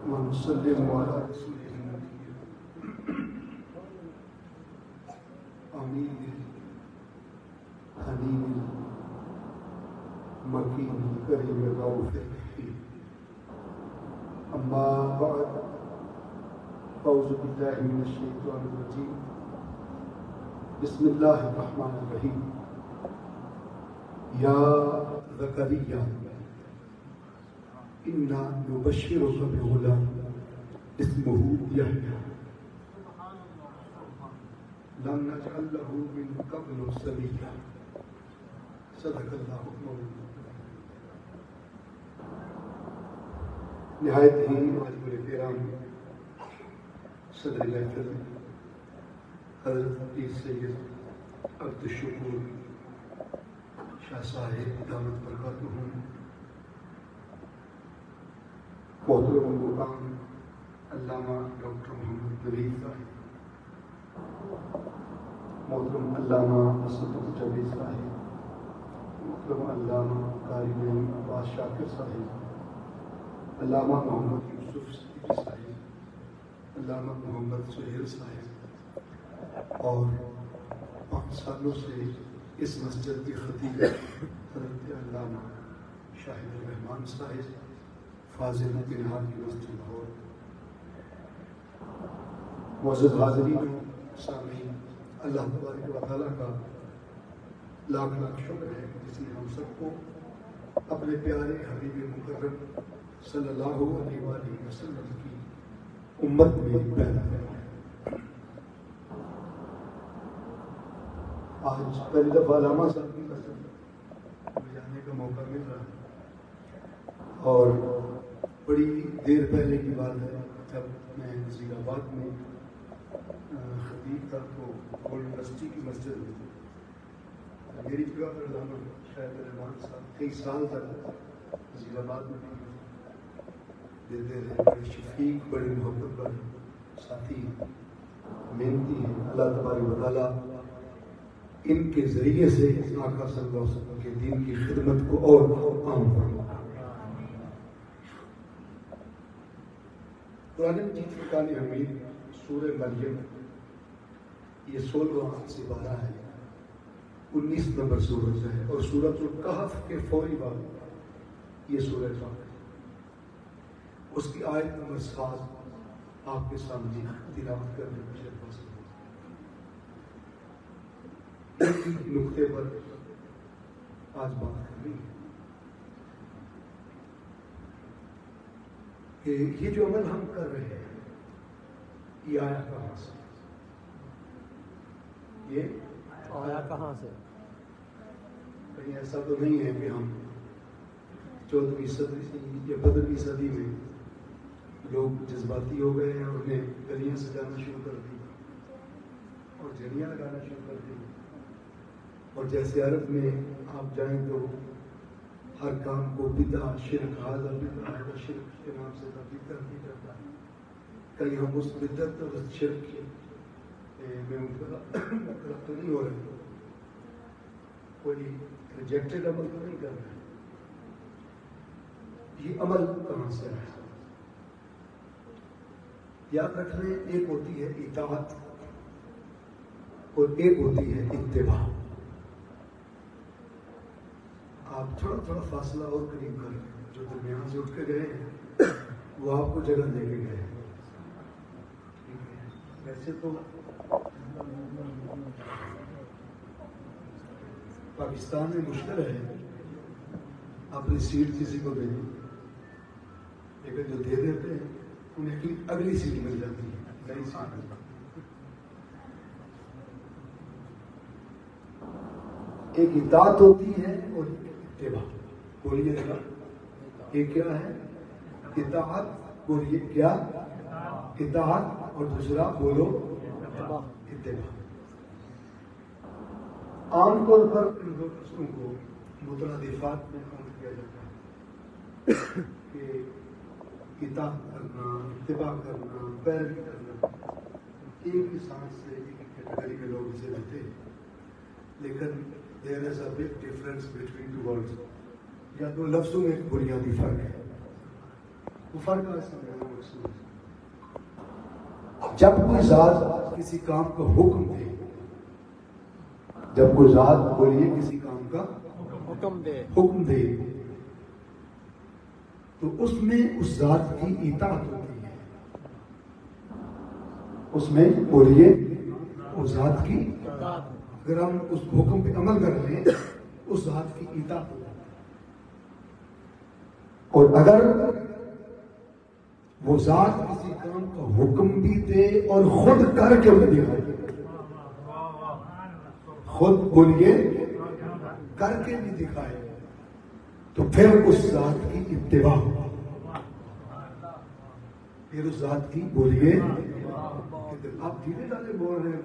ونسلم على رسوله النبي أمين الحنين المكين الكريم الرؤوف الرحيم. أما بعد، أعوذ بالله من الشيطان الرجيم. بسم الله الرحمن الرحيم. يا زكريا إنا نبشرك بغلام اسمه يحيى لم نجعل له من قبل سميا. صدق اللہ مولانا. نہایت ہی معزز کرام صدر محفل حضرت پیر سید عبد الشکور شاہ صاحب دامت برکاتہم، محترم مقام علامہ ڈاکٹر محمد نوید صاحب، محترم علامہ اسد الجوید صاحب، محترم علامہ قاری نعیم عباس شاکر صاحب، علامہ محمد یوسف صدیقی صاحب، علامہ محمد سہیل صاحب، اور 5 سالوں سے اس مسجد کے خطیب حضرت علامہ شاہد الرحمان صاحب، فاضل بنہار کی مسجد لاہور. معزز حاضرین و سامعین، اللہ تبارک و تعالیٰ کا لاکھ لاکھ شکر ہے کہ جس نے ہم سب کو اپنے پیارے حبیب مکرم صلی اللہ علیہ وآلہ وسلم کی امت میں پیدا کروایا. آج پہلی دفعہ علامہ صاحب کی مسجد میں جانے کا موقع مل رہا ہے، اور بڑی دیر پہلے کی بات ہے جب میں وزیر آباد میں خطیب تھا تو اولڈ یونیورسٹی کی مسجد میں میری جگہ پر علامہ شاہد الرحمان صاحب کئی سال تک وزیر آباد میں دیتے رہے. بڑے شفیق، بڑی محبت والے ساتھی، محنتی ہیں. اللہ تبارک و تعالیٰ ان کے ذریعے سے آقا صلی اللہ علیہ وسلم کے دین کی خدمت کو اور عام فرمائے. قرآن مجید فرقان حمید سورہ مریم یہ 16واں سپارہ ہے، 19 نمبر سورت ہے، اور سورۃ الکہف کے فوری بعد یہ سورہ ہے. اس کی آیت نمبر 7 آپ کے سامنے تلاوت کرنے میں نقطے پر آج بات کرنی ہے کہ یہ جو عمل ہم کر رہے ہیں یہ آیا کہاں سے؟ یہ آیا کہاں سے؟ کہیں ایسا تو نہیں ہے کہ ہم 14ویں صدی یا 15ویں صدی میں لوگ جذباتی ہو گئے ہیں اور انہیں گلیاں سجانا شروع کر دی اور جھڑیاں لگانا شروع کر دی، اور جیسے عرب میں آپ جائیں تو ہر کام کو بدعہ، شرک، ھذا بدعہ و شرک کے نام سے تبدیل کر دیا جاتا ہے. کہیں ہم اس بدعت اور اس شرک میں مبتلا تو نہیں ہو رہے، کوئی ریجیکٹڈ عمل تو نہیں کر رہے. یہ عمل کہاں سے ہے؟ یاد رکھ لیں، ایک ہوتی ہے اطاعت اور ایک ہوتی ہے اتباع. آپ تھوڑا تھوڑا فاصلہ اور قریب کر لیں. جو درمیان سے اٹھ کے گئے ہیں وہ آپ کو جگہ دے کے گئے ہیں. ویسے تو پاکستان میں مشکل ہے اپنی سیٹ کسی کو دینی، لیکن جو دے دیتے ہیں انہیں کی اگلی سیٹ مل جاتی ہے، نئی سیٹ. ایک اطاعت ہوتی ہے اور اتباع. بولیے ذرا، یہ کیا ہے؟ اطاعت. بولیے کیا؟ اطاعت. اور دوسرا بولو اتباع. عام طور پر ان دو قسموں کو مترادفات میں کاؤنٹ کیا جاتا ہے کہ اطاعت کرنا، اتباع کرنا، پیروی کرنا ایک ہی سانس سے ایک کیٹیگری کے لوگ اسے لیتے ہیں، لیکن there is a big difference between two words. یا دو لفظوں میں ایک بنیادی فرق ہے. وہ فرق جب کوئی ذات کسی کام کا حکم دے، جب کوئی ذات بولیے کسی کام کا حکم دے تو اس میں اس ذات کی اطاعت ہوتی ہے. اس میں بولیے اس ذات کی، اگر ہم اس حکم پہ عمل کر لیں اس ذات کی اطاعت ہوتی ہے. اور اگر وہ ذات کسی کام کا حکم بھی دے اور خود کر کے بھی دکھائے، خود بولیے کر کے بھی دکھائے، تو پھر اس ذات کی اتباع، پھر اس ذات کی بولیے. آپ دھیرے دھیرے بول رہے ہیں،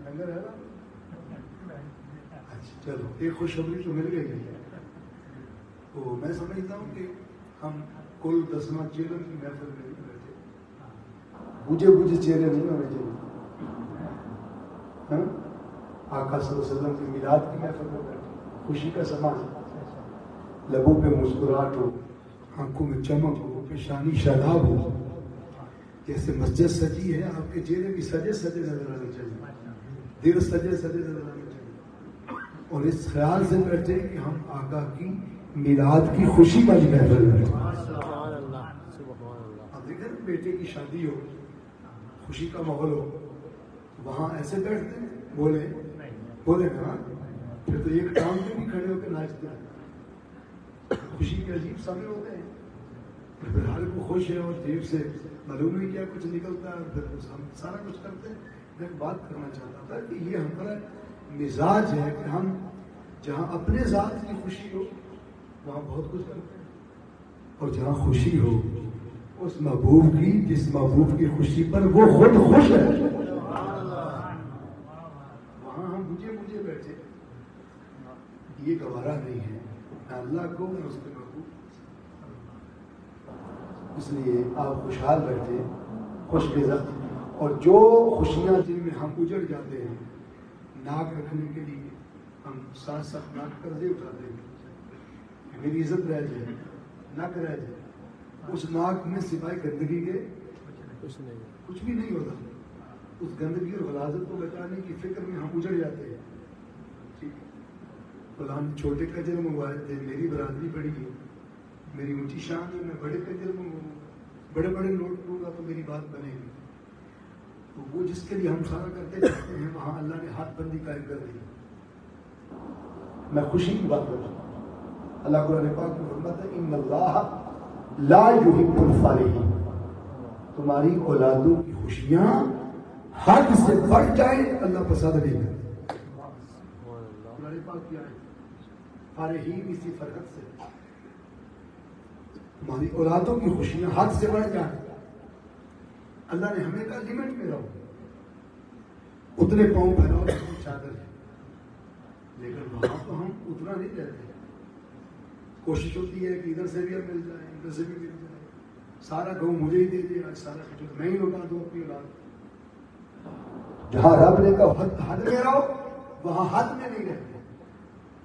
لنگر ہے نا. اچھا چلو، ایک خوشخبری تو مل گئی. تو میں سمجھتا ہوں کہ ہم کل 10واں چہروں کی محفل میں نہیں بیٹھے، بوجھے بوجھے چہرے نہیں ہونے چاہیے. آقا صلی اللہ علیہ وسلم کی میلاد کی محفل میں بیٹھے، خوشی کا سما، لبوں پہ مسکراہٹ ہو، آنکھوں میں چمک ہو، پیشانی شاداب ہو، جیسے مسجد سجی ہے آپ کے چہرے بھی سجے سجے نظر آنے چاہیے، دل سجے سجے نظر آنے چاہیے. اور اس خیال سے بیٹھے کہ ہم آقا کی میلاد کی خوشی والی محفل میں بیٹھے. اب دیکھیں بیٹے کی شادی ہو، خوشی کا ماحول ہو، وہاں ایسے بیٹھتے ہیں بولے نا، پھر تو ایک ٹانگ پہ بھی کھڑے ہو کے ناچتے ہیں. خوشی کے عجیب سمے ہوتے ہیں، پھر ہر کو خوش ہے اور جیب سے معلوم نہیں کیا کچھ نکلتا ہے، پھر ہم سارا کچھ کرتے ہیں. میں ایک بات کرنا چاہتا تھا کہ یہ ہمارا مزاج ہے کہ ہم جہاں اپنے ذات کی خوشی ہو وہاں بہت کچھ کرتے ہیں، اور جہاں خوشی ہو اس محبوب کی، جس محبوب کی خوشی پر وہ خود خوش ہے، وہاں ہم بجھے بیٹھے. یہ گوارا نہیں ہے نہ اللہ کو نہ اس کے محبوب. اس لیے آپ خوشحال بیٹھے، خوش مزاج. اور جو خوشیاں جن میں ہم اجڑ جاتے ہیں، ناک رکھنے کے لیے ہم ساتھ ساتھ ناک قرضے اٹھاتے ہیں، میری عزت رہ جائے، ناک رہ جائے. اس ناک میں سوائے گندگی کے کچھ بھی نہیں ہوتا. اس گندگی اور غلاظت کو بچانے کی فکر میں ہم اجڑ جاتے ہیں. ٹھیک ہے، فلاں چھوٹے کجر منگوائے تھے، میری برادری بڑی ہے، میری اونچی شان ہے، میں بڑے کجر منگواؤں، بڑے بڑے نوٹ لوں گا تو میری بات بنے گی. تو وہ جس کے لیے ہم سارا کرتے جاتے ہیں وہاں اللہ نے ہاتھ بندی قائم کر دی. میں خوشی کی بات کر رہا ہوں. اللہ قرآن پاک میں فرماتا ہے ان اللہ لا یحب الفرحین. تمہاری اولادوں کی خوشیاں حد سے بڑھ جائیں اللہ پسند نہیں کرتا. قرآن پاک کیا ہے؟ فرحین اسی فرحت سے. تمہاری اولادوں کی خوشیاں حد سے بڑھ جائیں. اللہ نے ہمیں کہا لمٹ میں رہو، اتنے پاؤں پھیلاؤ جتنی چادر ہے. لیکن وہاں تو ہم اتنا نہیں رہتے. کوشش ہوتی ہے کہ ادھر سے بھی اب مل جائے، ادھر سے بھی مل جائے. سارا گھؤں مجھے ہی دے دے، آج سارا کچھ میں ہی لوٹا دوں اپنی اولاد. جہاں رب نے کہا حد میں رہو، وہاں حد میں نہیں رہتے،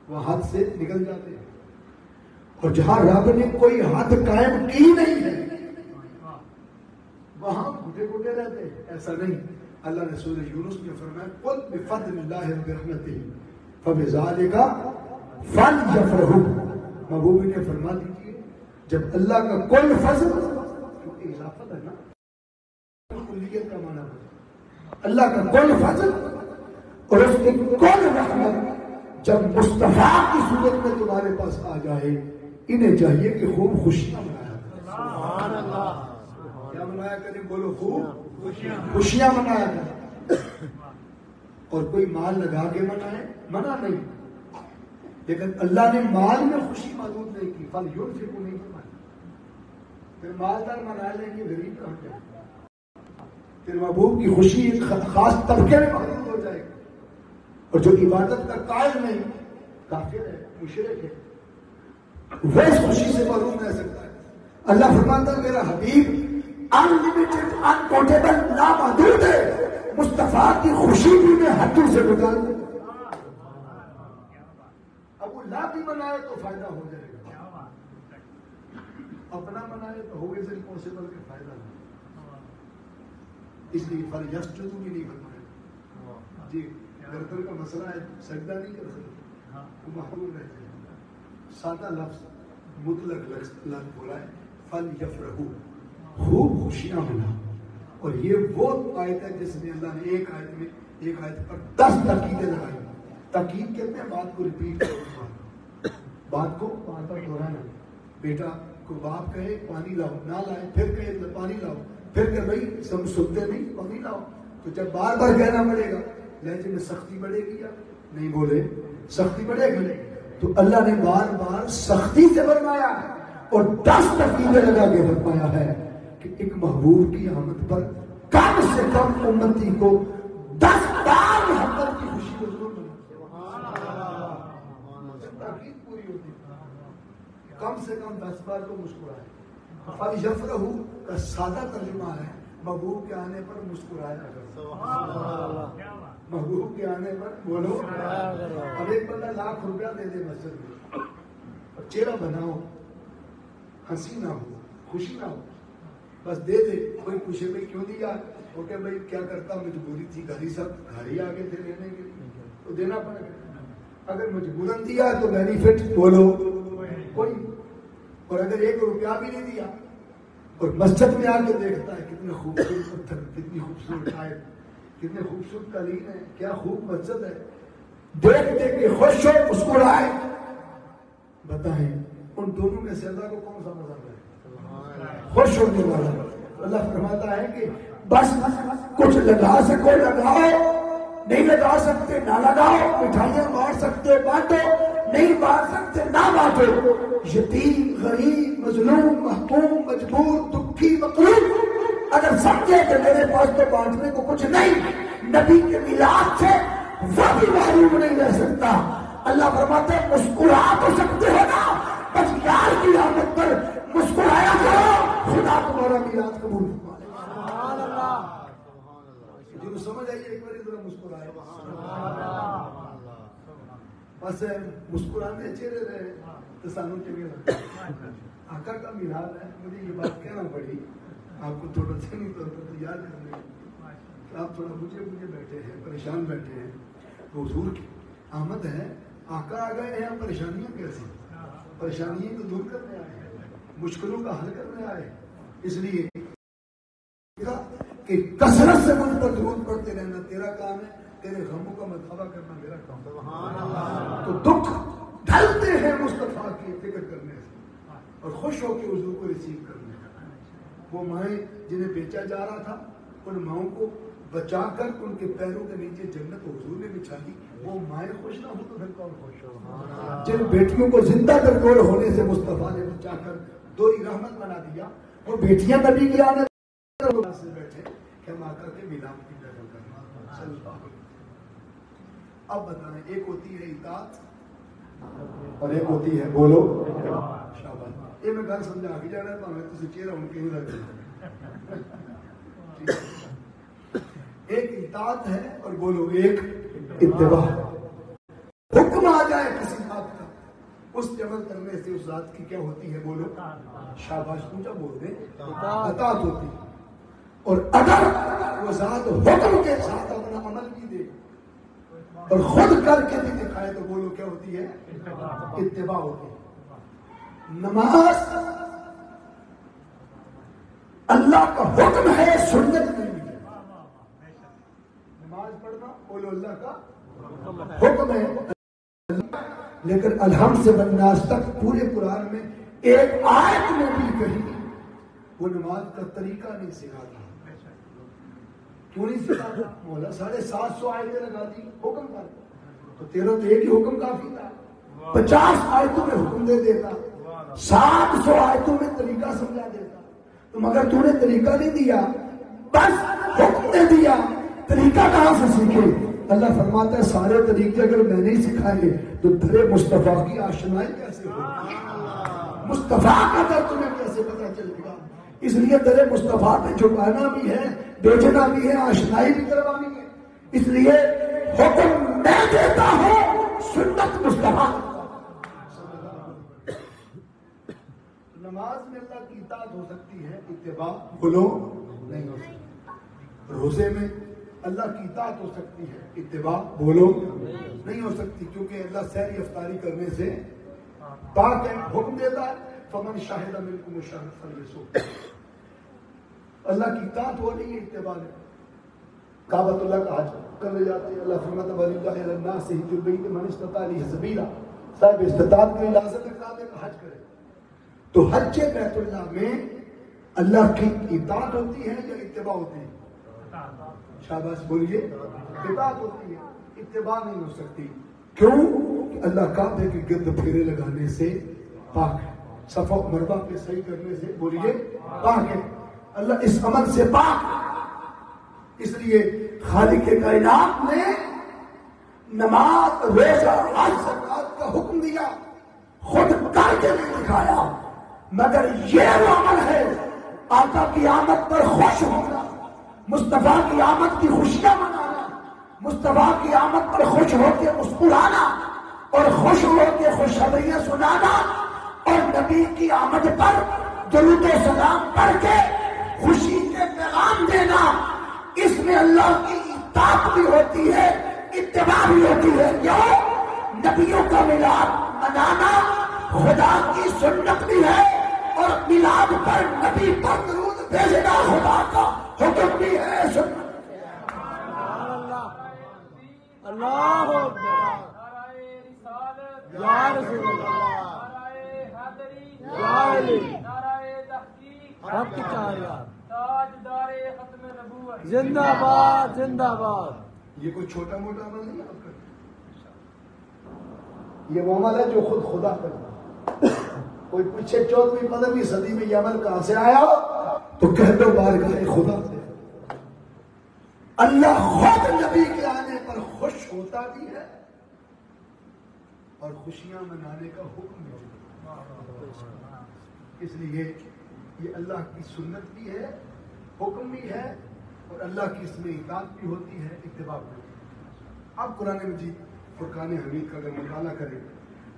وہاں حد سے نکل جاتے ہیں. اور جہاں رب نے کوئی حد قائم کی نہیں ہے وہاں گھٹے گھٹے رہتے ہیں. ایسا نہیں. اللہ نے سورہ یونس میں فرمایا قل بفضل اللہ وبرحمتہ فبذلک فلیفرحوا. محبوب نے فرما دیجیے جب اللہ کا کل فضل، کیونکہ اضافت ہے نا، کلیت کا معنی ہے اللہ کا کل فضل اور اس کی کل رحمت جب مصطفیٰ کی صورت میں تمہارے پاس آ جائے، انہیں چاہیے کہ خوب خوشیاں منایا کریں. سبحان اللہ. کیا منایا کریں؟ بولو خوب خوشیاں منایا کریں. اور کوئی مال لگا کے منائے، منع نہیں. لیکن اللہ نے مال میں خوشی محدود نہیں کی. فل ينفقوا نہیں فرمایا. پھر مالدار منا لیں گے، غریب کہاں جائے؟ پھر محبوب کی خوشی ایک خاص طبقے میں محدود ہو جائے گی. اور جو عبادت کا قائل نہیں، کافر ہے، مشرک ہے، وہ اس خوشی سے محروم رہ سکتا ہے. اللہ فرماتا ہے میرا حبیب انلمیٹڈ انکوٹیبل لامحدود ہے، مصطفیٰ کی خوشی بھی میں حدوں سے گزار دوں. اب وہ لا بھی منائے تو فائدہ ہو جائے گا، اپنا منائے تو ہوگا سے پاسبل کہ فائدہ نہ، اس لیے فَلْيَسْجُدُوا بھی نہیں فرمایا جی، گردن کا مسئلہ ہے سجدہ نہیں کر سکتے، وہ محروم رہتے ہیں، سادہ لفظ مطلق لفظ بولا ہے فَلْيَفْرَحُوا، خوب خوشیاں منا، اور یہ وہ آیت ہے جس میں اللہ نے ایک آیت پر 10 تاکیدیں لگائی۔ تاکید کہتے ہیں بات کو ریپیٹ کرنا، بات کو بار بار دہرانا، بیٹا کو باپ کہے پانی لاؤ، نہ لائے پھر کہے پانی لاؤ، پھر کہ بھائی سب سنتے نہیں پانی لاؤ، تو جب بار بار کہنا پڑے گا لہجے میں سختی بڑھے گی یا نہیں؟ بولے سختی بڑھے گی، تو اللہ نے بار بار سختی سے فرمایا اور 10 تاکیدیں لگا کے فرمایا ہے کہ ایک محبوب کی آمد پر کم سے کم امتی کو 10 بار محبت کی خوشی کو ضرور منا، تاکید پوری ہوتی ہے، کم سے کم 10 بار تو مسکرائے۔ فَلْيَفْرَحُوا کا سادہ ترجمہ ہے محبوب کے آنے پر مسکرایا کرو، محبوب کے آنے پر بولو۔ اب ایک بندہ ₹1,00,000 دے دے مسجد میں اور چہرہ بناؤ، ہنسی نہ ہو، خوشی نہ ہو، بس دے دے، کوئی پوچھے بھائی کیوں دیا، وہ کہ بھائی کیا کرتا، مجبوری تھی، گھر ہی آگے تھے لینے کے لیے تو دینا پڑے گا، اگر مجبوراً دیا تو بینیفٹ بولو کوئی، اور اگر ₹1 بھی نہیں دیا اور مسجد میں آ کے دیکھتا ہے کتنے خوبصورت پتھر، کتنی خوبصورت آیت، کتنے خوبصورت قالین ہے، کیا خوب مسجد ہے، دیکھ دیکھ کے خوش ہو مسکرائے، بتائیں ان دونوں میں سے اللہ کو کون سا مزہ ہے؟ خوش ہونے والا۔ اللہ فرماتا ہے کہ بس کچھ لگا سکو لگاؤ، نہیں لگا سکتے نہ لگاؤ، مٹھائیاں بانٹ سکتے بانٹو، نہیں بانٹ سکتے نہ بانٹو، یتیم غریب مظلوم محکوم مجبور دکھی مقروض اگر سمجھے کہ میرے پاس تو بانٹنے کو کچھ نہیں، نبی کے میلاد سے وہ بھی محروم نہیں رہ سکتا۔ اللہ فرماتے ہیں مسکرا تو سکتے ہو نا، بس یار کی آمد پر مسکرایا کرو، خدا تمہارا میلاد قبول فرما لے۔ سبحان اللہ، جنہوں سمجھ آئیے ایک بار ذرا مسکرائے، بس مسکرانے چہرے رہے تو سانوں چلے رہے۔ آقا کا میلاد ہے، مجھے یہ بات کہنا پڑی، آپ کو تھوڑا سا نہیں تو یاد کرنے کہ آپ تھوڑا مجھے بیٹھے ہیں، پریشان بیٹھے ہیں، حضور کی آمد ہے، آقا آ گئے ہیں، پریشانیاں کیسی؟ پریشانیاں تو دور کرنے آئے ہیں، مشکلوں کا حل کرنے آئے، اس لیے کہ کثرت سے مجھ پر درود پڑھتے رہنا تیرا کام ہے، تیرے غموں کا مطالبہ کرنا میرا کام ہے۔ سبحان اللہ۔ تو دکھ ڈھلتے ہیں مصطفیٰ کی فکر کرنے سے اور خوش ہو کے حضور کو ریسیو کرنے سے۔ وہ مائیں جنہیں بیچا جا رہا تھا، ان ماؤں کو بچا کر ان کے پیروں کے نیچے جنت حضور نے بچھا دی، وہ مائیں خوش نہ ہو تو پھر کون خوش ہو؟ جن بیٹیوں کو زندہ درگور ہونے سے مصطفیٰ نے بچا کر دو ہی رحمت بنا دیا، وہ بیٹیاں نبی کی آنے سے بیٹھے کہ ہم آقا کے میلاد کی پیروی کرنا۔ صلی اللہ علیہ وسلم۔ اب بتائیں، ایک ہوتی ہے اطاعت اور ایک ہوتی ہے بولو شاباش۔ یہ میں گھر سمجھا کے جانا تو ہمیں تو چہرہ ان کے ہی لگتا ہے۔ ایک اطاعت ہے اور بولو ایک اتباع۔ حکم آ جائے کسی بات کا، اس عمل کرنے سے اس ذات کی کیا ہوتی ہے؟ بولو شاباش، اونچا بول دیں، اطاعت ہوتی ہے۔ اور اگر وہ ذات حکم کے ساتھ اپنا عمل بھی دے اور خود کر کے بھی دکھائے تو بولو کیا ہوتی ہے؟ اتباع ہوتی ہے۔ نماز اللہ کا حکم ہے، سنت نہیں ہے۔ نماز پڑھنا بولو اللہ کا حکم ہے، لیکن الحمد سے والناس تک پورے قرآن میں ایک آیت میں بھی کہیں وہ نماز کا طریقہ نہیں سکھاتا۔ کیوں نہیں سکھاتا؟ مولا 750 آیتیں لگا دی حکم پر، تو تیرا تو ایک ہی حکم کافی تھا، 50 آیتوں میں حکم دے دیتا، 700 آیتوں میں طریقہ سمجھا دیتا، تو مگر تو نے طریقہ نہیں دیا، بس حکم دے دیا، طریقہ کہاں سے سیکھے؟ اللہ فرماتا ہے سارے طریقے اگر میں نہیں سکھائے تو در مصطفیٰ کی آشنائی کیسے ہوگی؟ مصطفیٰ کا در تمہیں کیسے پتا چلے گا؟ اس لیے در مصطفیٰ پہ جھکانا بھی ہے، بیچنا بھی ہے، آشنائی بھی کروانی ہے۔ اس لیے حکم میں دیتا ہوں، سنت مصطفیٰ۔ نماز میں اللہ کی اطاعت ہو سکتی ہے، اتباع بولو نہیں ہو سکتی. روزے میں اللہ کی اطاعت ہو سکتی ہے، اتباع بولو نہیں ہو سکتی، کیونکہ اللہ سحری افطاری کرنے سے پاک ہے. حکم دیتا ہے فمن شاہد منکم الشہر فلیصم. اللہ کی اطاعت ہو رہی ہے، اتباع ہے. کعبۃ اللہ کا حج کرنے جاتے ہیں، اللہ فرماتا ہے وَلِلَّهِ عَلَى النَّاسِ حِجُّ الْبَيْتِ مَنِ اسْتَطَاعَ إِلَيْهِ سَبِيلًا. صاحب استطاعت کے لازم ہے کعبے کا حج کرے. تو حج بیت اللہ میں اللہ کی اطاعت ہوتی ہے یا اتباع ہوتی ہے؟ شاباش بولیے، اطاعت ہوتی ہے، اتباع نہیں ہو سکتی. کیوں؟ کہ اللہ کعبے کے گرد پھیرے لگانے سے پاک ہے، صفا و مروہ پہ صحیح کرنے سے بولیے پاک ہے. اللہ اس عمل سے پاک ہے. اس لیے خالق کائنات نے نماز، روزہ، حج، زکات کا حکم دیا، خود کر کے نہیں دکھایا، مگر یہ وہ عمل ہے آقا کی آمد پر خوش ہونا، مصطفیٰ کی آمد کی خوشیاں منانا، مصطفیٰ کی آمد پر خوش ہو کے مسکرانا اور خوش ہو کے خوشخبریاں سنانا اور نبی کی آمد پر درود و سلام پڑھ کے خوشی کے پیغام دینا. اس میں اللہ کی اطاعت بھی ہوتی ہے، اتباع بھی ہوتی ہے. کیوں؟ نبیوں کا میلاد منانا خدا کی سنت بھی ہے اور میلاد پر نبی پر درود بھیجنا خدا کا حکم بھی ہے. اللہ یا رسول اللہ، یا علی، سب کی چاہیے. زندہ باد، زندہ باد. یہ کوئی چھوٹا موٹا عمل نہیں آپ کا، یہ وہ عمل ہے جو خود خدا کرتا. کوئی پوچھے 14ویں 15ویں صدی میں یہ عمل کہاں سے آیا تو کہہ دو بارگاہ خدا سے. اللہ خود نبی کے آنے پر خوش ہوتا بھی ہے اور خوشیاں منانے کا حکم بھی دیتا. اس لیے یہ اللہ کی سنت بھی ہے، حکم بھی ہے اور اللہ کی اس میں اطاعت بھی ہوتی ہے، اتباع بھی ہوتی ہے. اب قرآن مجید فرقان حمید کا اگر مطالعہ کریں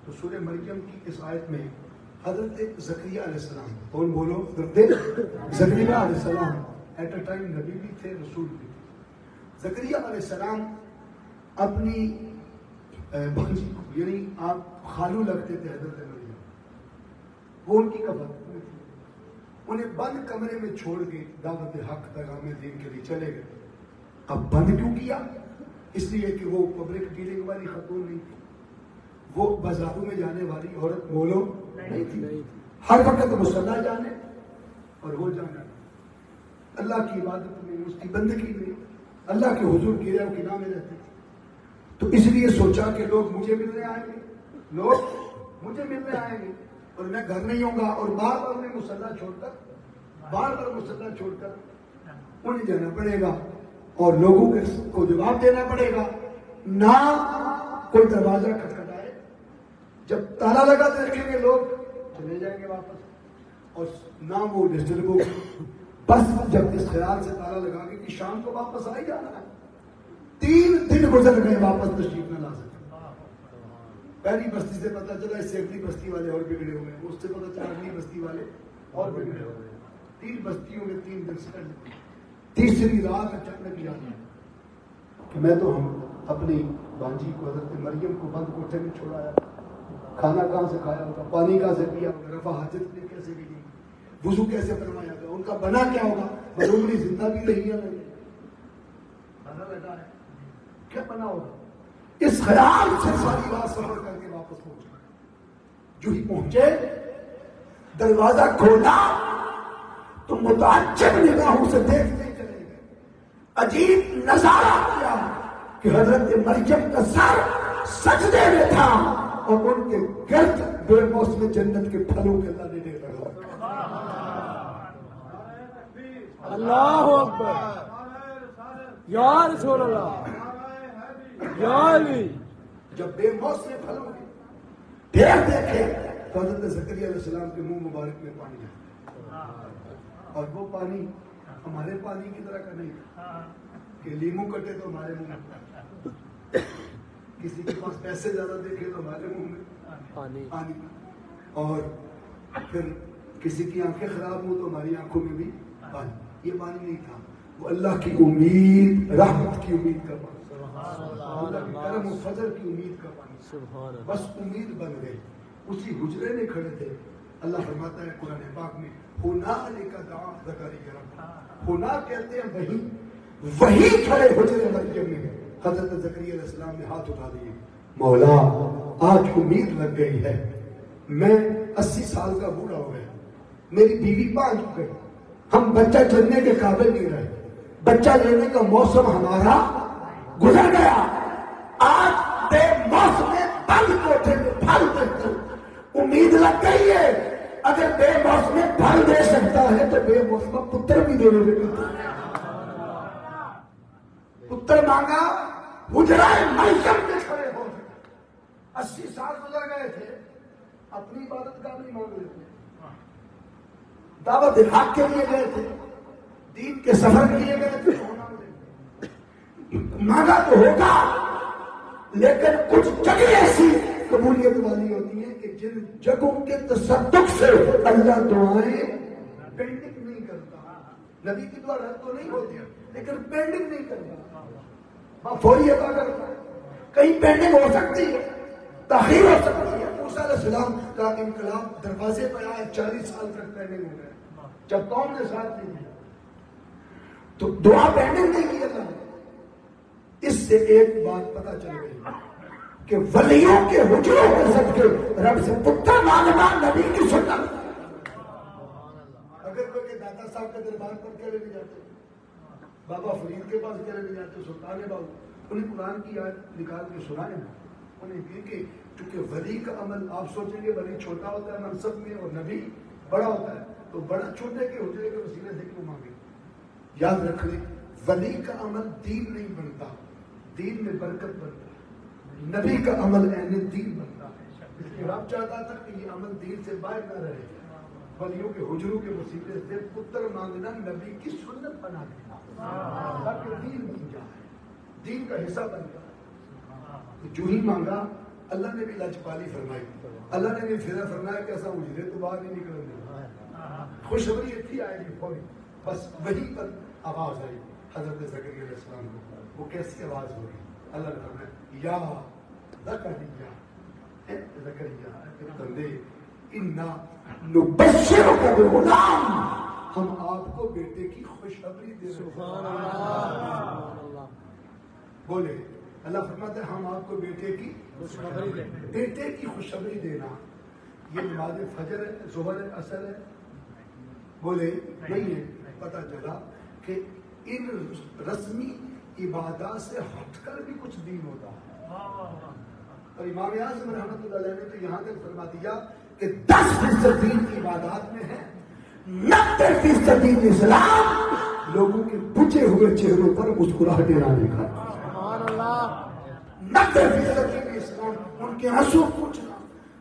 تو سورہ مریم کی اس آیت میں حضرت زکریا علیہ السلام، کون بولو؟ حضرت زکریا علیہ السلام ایٹ اے ٹائم نبی بھی تھے، رسول بھی تھے. زکریا علیہ السلام اپنی بھانجی کو، یعنی آپ خالو لگتے تھے حضرت مریم، وہ ان کی کفالت میں تھی. انہیں بند کمرے میں چھوڑ کے دعوت حق پیغام دین کے لیے چلے گئے. اب بند کیوں کیا؟ اس لیے کہ وہ پبلک ڈیلنگ والی خاتون نہیں تھی، وہ بازاروں میں جانے والی عورت بولو نہیں تھی. ہر وقت مصلی جانے اور وہ جانا، اللہ کی عبادت میں، اس کی بندگی میں، اللہ کے حضور کی رہو کنا میں رہتے تھے. تو اس لیے سوچا کہ لوگ مجھے ملنے آئیں گے، لوگ مجھے ملنے آئیں گے اور میں گھر نہیں ہوں گا، اور بار بار انہیں مصلی چھوڑ کر انہیں جانا پڑے گا اور لوگوں کو جواب دینا پڑے گا. نہ کوئی دروازہ کھٹکھٹائے، جب تالا لگا دیکھیں گے لوگ چلے جائیں گے واپس، اور نہ وہ ڈسٹرب ہوگا. بس جب اس خیال سے تالا لگا کے کہ شام کو واپس آ ہی جانا ہے، 3 دن گزر گئے واپس تشریف نہ لا سکے. پہلی بستی سے پتہ چلا اس سے اگلی بستی والے اور بگڑے ہوئے ہیں، اس سے پتہ چلا اگلی بستی والے اور بگڑے ہوئے ہیں. 3 بستیوں میں 3 دن سے. تیسری رات اچانک یاد آیا کہ میں تو اپنی بانجی کو حضرت مریم کو بند کوٹھے میں چھوڑایا، کھانا کہاں سے کھایا ہوگا، پانی کہاں سے پیا ہوگا، رفع حاجت نے کیسے کی، وضو کیسے فرمایا گا، ان کا بنا کیا ہوگا، معلوملی زندہ بھی رہی ہے نہیں، کھانا لگا ہے، کیا بنا ہوگا. اس خیال سے ساری رات سفر کر کے واپس پہنچے. جو ہی پہنچے دروازہ کھولا تو متعجب نگاہوں سے دیکھتے چلے گئے. عجیب نظارہ کیا کہ حضرت مریم کا سر سجدے میں تھا اور ان کے گرد بے موسم جنت کے پھلوں کے اللہ نے ڈھیر لگا. اللہ اکبر، یا رسول اللہ، یا علی. جب بے موسم پھلوں کے ڈھیر دیکھے تو حضرت زکریا علیہ السلام کے منہ مبارک میں پانی آیا، اور وہ پانی ہمارے پانی کی طرح کا نہیں تھا کہ لیمو کٹے تو ہمارے منہ میں، کسی کے پاس پیسے زیادہ دیکھے تو ہمارے منہ میں پانی. اور پھر کسی کی آنکھیں خراب ہوں تو ہماری آنکھوں میں بھی پانی، یہ پانی نہیں تھا، وہ اللہ کی امید، رحمت کی امید کا پانی، اللہ کے کرم و فضل کی امید کا پانی، بس امید بن گئے۔ اسی حجرے میں کھڑے تھے، اللہ فرماتا ہے قرآن پاک میں ہنالک دعا زکریا رب، ہونا کہتے ہیں وہی کھڑے حجرے مریم میں حضرت زکریا علیہ السلام نے ہاتھ اٹھا دیے، مولا آج امید لگ گئی ہے، میں 80 سال کا بوڑھا ہو گیا، میری بیوی 5 ہو گئی، ہم بچہ جننے کے قابل نہیں رہے، بچہ لینے کا موسم ہمارا گزر گیا، آج بے موسم پھل کوٹھے میں پھل دے کر امید لگ گئی ہے، اگر بے موسم پھل دے سکتا ہے تو بے موسم پتر بھی دینے لگا، پتر مانگا، حجرہ مریم میں کھڑے ہو، 80 سال گزر گئے تھے، اپنی عبادت کا نہیں مانگ رہے تھے، دعوت حق کے لیے گئے تھے، دین کے سفر کے لیے گئے تھے، مانگا تو ہوگا لیکن کچھ جگہ ایسی قبولیت والی ہوتی ہیں کہ جن جگہوں کے تصدق سے اللہ دعائیں پینڈنگ نہیں کرتا، نبی کی دعا رد تو نہیں ہوتی لیکن پینڈنگ نہیں کرتا، فوری ادا کرتا، کہیں پینڈنگ ہو سکتی ہے، تاخیر ہو سکتی ہے۔ موسیٰ علیہ السلام کا انقلاب دروازے پہ آیا، 40 سال تک پینڈنگ ہو گئے، جب قوم نے ساتھ نہیں دیا تو دعا پینڈنگ نہیں کی اللہ نے۔ اس سے ایک بات پتہ چل گئی کہ ولیوں کے حجروں کے صدقے رب سے پتر مانگنا نبی کی سنت۔ اگر کوئی دادا صاحب کے دربار پر کیا لے جاتے، بابا فرید کے پاس کیا لے جاتے، سلطان بابو، انہیں قرآن کی آیت نکال کے سنائے نا، انہیں یہ کہ چونکہ ولی کا عمل آپ سوچیں گے ولی چھوٹا ہوتا ہے منصب میں اور نبی بڑا ہوتا ہے، تو بڑا چھوٹے کے حجرے کے وسیلے سے کیوں مانگے؟ یاد رکھ لیں، ولی کا عمل دین نہیں بنتا، دین میں برکت بنتا ہے، نبی کا عمل عین دین بنتا ہے، اس لیے رب چاہتا تھا کہ یہ عمل دین سے باہر نہ رہے، ولیوں کے حجروں کے وسیلے سے پتر مانگنا نبی کی سنت بنا دینا تاکہ دین بن جائے، دین کا حصہ بن جائے۔ جو ہی مانگا اللہ نے بھی لجپالی فرمائی، اللہ نے بھی پھر فرمایا کہ ایسا حجرے تو باہر نہیں نکلنے دینا، خوشخبری اتنی آئے گی فوری، بس وہی پر آواز آئی حضرت زکریا علیہ السلام کو، وہ کیسی آواز ہوئی؟ اللہ نے فرمایا یا زکریا بندے انا نبشرک بغلام، ہم آپ کو بیٹے کی خوشخبری دے رہے ہیں۔ بولے اللہ فرماتا ہے ہم آپ کو بیٹے کی خوشخبری دینا، یہ نماز فجر ہے، ظہر ہے، عصر ہے، بولے نہیں ہے، پتہ چلا کہ ان رسمی عبادات سے ہٹ کر بھی کچھ دین ہوتا ہے، اور امام اعظم رحمۃ اللہ علیہ نے تو یہاں تک فرما دیا کہ 10% دین کی عبادات میں ہے، 90% دین اسلام لوگوں کے بجھے ہوئے چہروں پر مسکراہٹیں لانے کا، 90% دین اسلام ان کے آنسو پوچھنا،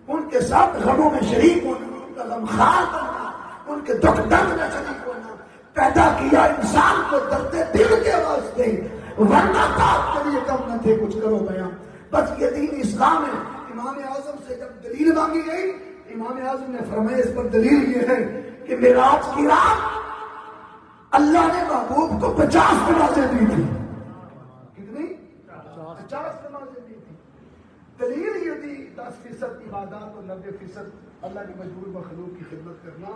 ان کے ساتھ غموں میں شریک ہونا، ان کا غمخوار بننا، ان کے دکھ درد میں شریک ہونا، پیدا کیا انسان کو درد دل کے واسطے، ورنہ آپ کے لیے کم نہ تھے، کچھ کرو بیان، بس یہ دین اسلام ہے۔ امام اعظم سے جب دلیل مانگی گئی، امام اعظم نے فرمایا اس پر دلیل یہ ہے کہ معراج کی رات اللہ نے محبوب کو 50 نمازیں دی تھی، کتنی؟ 50 نمازیں دی تھی۔ دلیل یہ تھی 10% عبادات اور 90% اللہ کے مجبور مخلوق کی خدمت کرنا،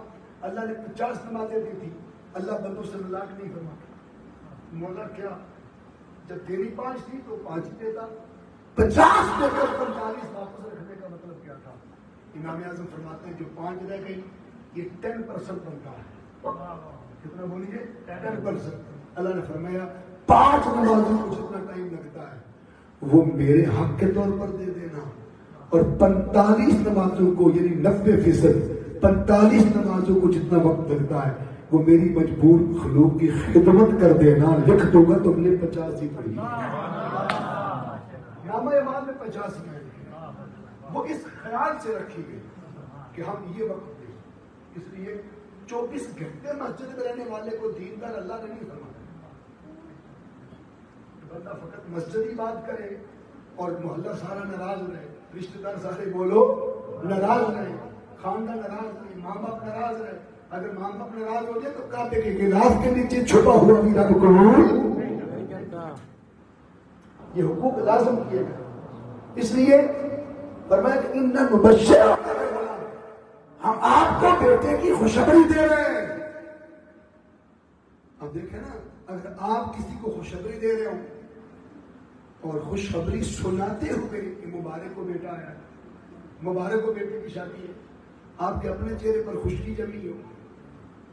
اللہ نے 50 نمازیں دی تھی، اللہ بندوں سے ملاق نہیں فرماتا، مولا کیا جب تیری 5 تھی تو 5 دیتا، 50 دے کر 45 واپس رکھنے کا مطلب کیا تھا؟ امام اعظم فرماتے ہیں جو 5 رہ گئی یہ 10% بنتا ہے، کتنا بولیے؟ 10%۔ اللہ نے فرمایا 5 نمازوں کو جتنا ٹائم لگتا ہے وہ میرے حق کے طور پر دے دینا، اور 45 نمازوں کو یعنی 90%، 45 نمازوں کو جتنا وقت لگتا ہے وہ میری مجبور مخلوق کی خدمت کر دینا، لکھ دوں گا تم نے 50 ہی پڑھی، نامہ اعمال میں 50 ہی ہے، وہ اس خیال سے رکھی گئی کہ ہم یہ وقت دیں، اس لیے 24 گھنٹے مسجد میں رہنے والے کو دیندار اللہ نے نہیں فرمایا، بندہ فقط مسجد ہی بات کرے اور محلہ سارا ناراض رہے، رشتہ دار سارے بولو ناراض رہے، خاندان ناراض رہے، ماں باپ ناراض رہے. اگر ماں باپ ناراض ہو جائے تو کعبے کے غلاف کے نیچے چھپا ہوا بھی رب قبول نہیں کرتا. یہ حقوق لازم کیے گئے. اس لیے فرمایا کہ ان مبشر، ہم آپ کو بیٹے کی خوشخبری دے رہے ہیں. اب دیکھیں نا، اگر آپ کسی کو خوشخبری دے رہے ہو اور خوشخبری سناتے ہوئے کہ مبارک کو بیٹا آیا، مبارک کو بیٹے کی شادی ہے، آپ کے اپنے چہرے پر خشکی جمی ہو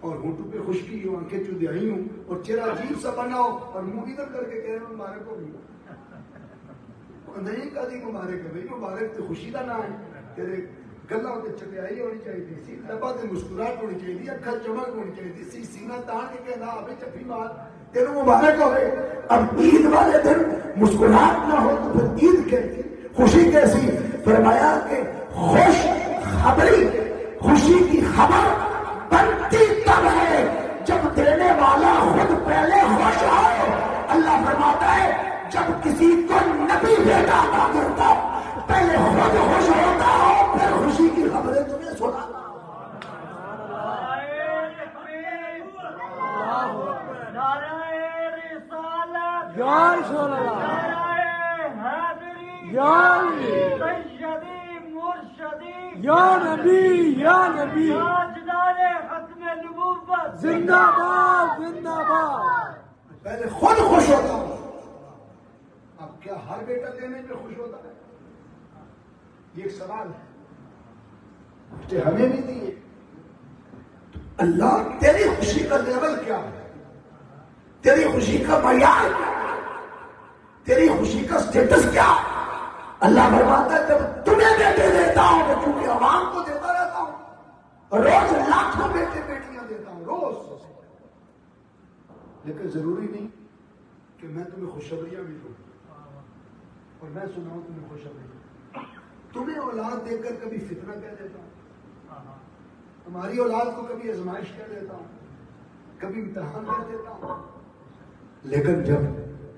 اور ہونٹوں پہ خشکی ہو، آنکھیں چودھائی ہوں اور چہرہ عجیب سا بنا ہو اور منہ ادھر کر کے کہہ رہے ہو مبارک کو بھی نہیں کہا مبارک ہے. بھائی مبارک تو خوشی کا نام ہے. تیرے گلا تے چٹیائی ہونی چاہیے سی، لبا تے مسکراہٹ ہونی چاہیے، اکھا چمک ہونی چاہیے سی، سینہ تان کے کہنا آوے چپی مار تیرے مبارک ہوئے. اب عید والے دن مسکراہٹ نہ ہو تو پھر عید کیسی، خوشی کیسی؟ فرمایا کہ خوش خبری، خوشی کی خبر بنتی تب ہے جب دینے والا خود پہلے خوش ہو. اللہ فرماتا ہے جب کسی کو نبی بیٹا عطا کرتا پہلے خود خوش ہوتا ہو، پھر خوشی کی خبریں تمہیں سناتا. یا رسول اللہ، یا یا نبی، یا نبی، زندہ باد، زندہ باد. پہلے خود خوش ہوتا ہوں. اب کیا ہر بیٹا دینے پہ خوش ہوتا ہے؟ یہ ایک سوال ہے کہ ہمیں بھی دیے. اللہ تیری خوشی کا لیول کیا ہے؟ تیری خوشی کا معیار کیا ہے؟ تیری خوشی کا سٹیٹس کیا ہے؟ اللہ فرماتا ہے جب تمہیں بیٹے دیتا ہوں تو چونکہ عوام کو دیتا رہتا ہوں، روز لاکھوں بیٹے بیٹیاں دیتا ہوں روز، لیکن ضروری نہیں کہ میں تمہیں خوشخبریاں بھی دوں اور میں سناؤں تمہیں خوشخبری. تمہیں اولاد دے کر کبھی فتنہ کہہ دیتا ہوں، تمہاری اولاد کو کبھی آزمائش کہہ دیتا ہوں، کبھی امتحان کہہ دیتا ہوں، لیکن جب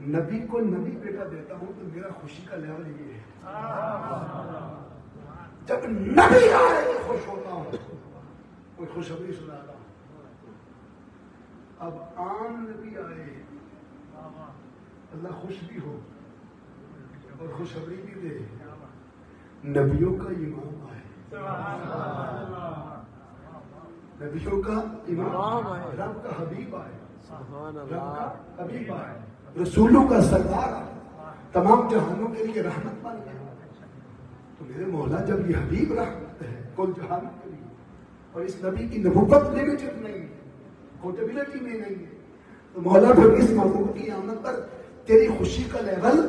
نبی کو نبی بیٹا دیتا ہوں تو میرا خوشی کا لیول یہ ہے. جب نبی آئے تو خوش ہوتا ہوں، کوئی خوشخبری سناتا ہوں. اب عام نبی آئے اللہ خوش بھی ہو اور خوشخبری بھی دے. نبیوں کا امام آئے، نبیوں کا امام آئے، رب کا حبیب آئے، رب کا حبیب آئے، رسولوں کا سردار آئے، تمام جہانوں کے لیے رحمت بن گئے. تو میرے مولا جب یہ حبیب رحمت ہے کل جہان کے لیے اور اس نبی کی نبوت لمیٹڈ نہیں ہے، پورٹیبلٹی میں نہیں ہے، تو مولا پھر اس موضوع کی آمد پر تیری خوشی کا لیول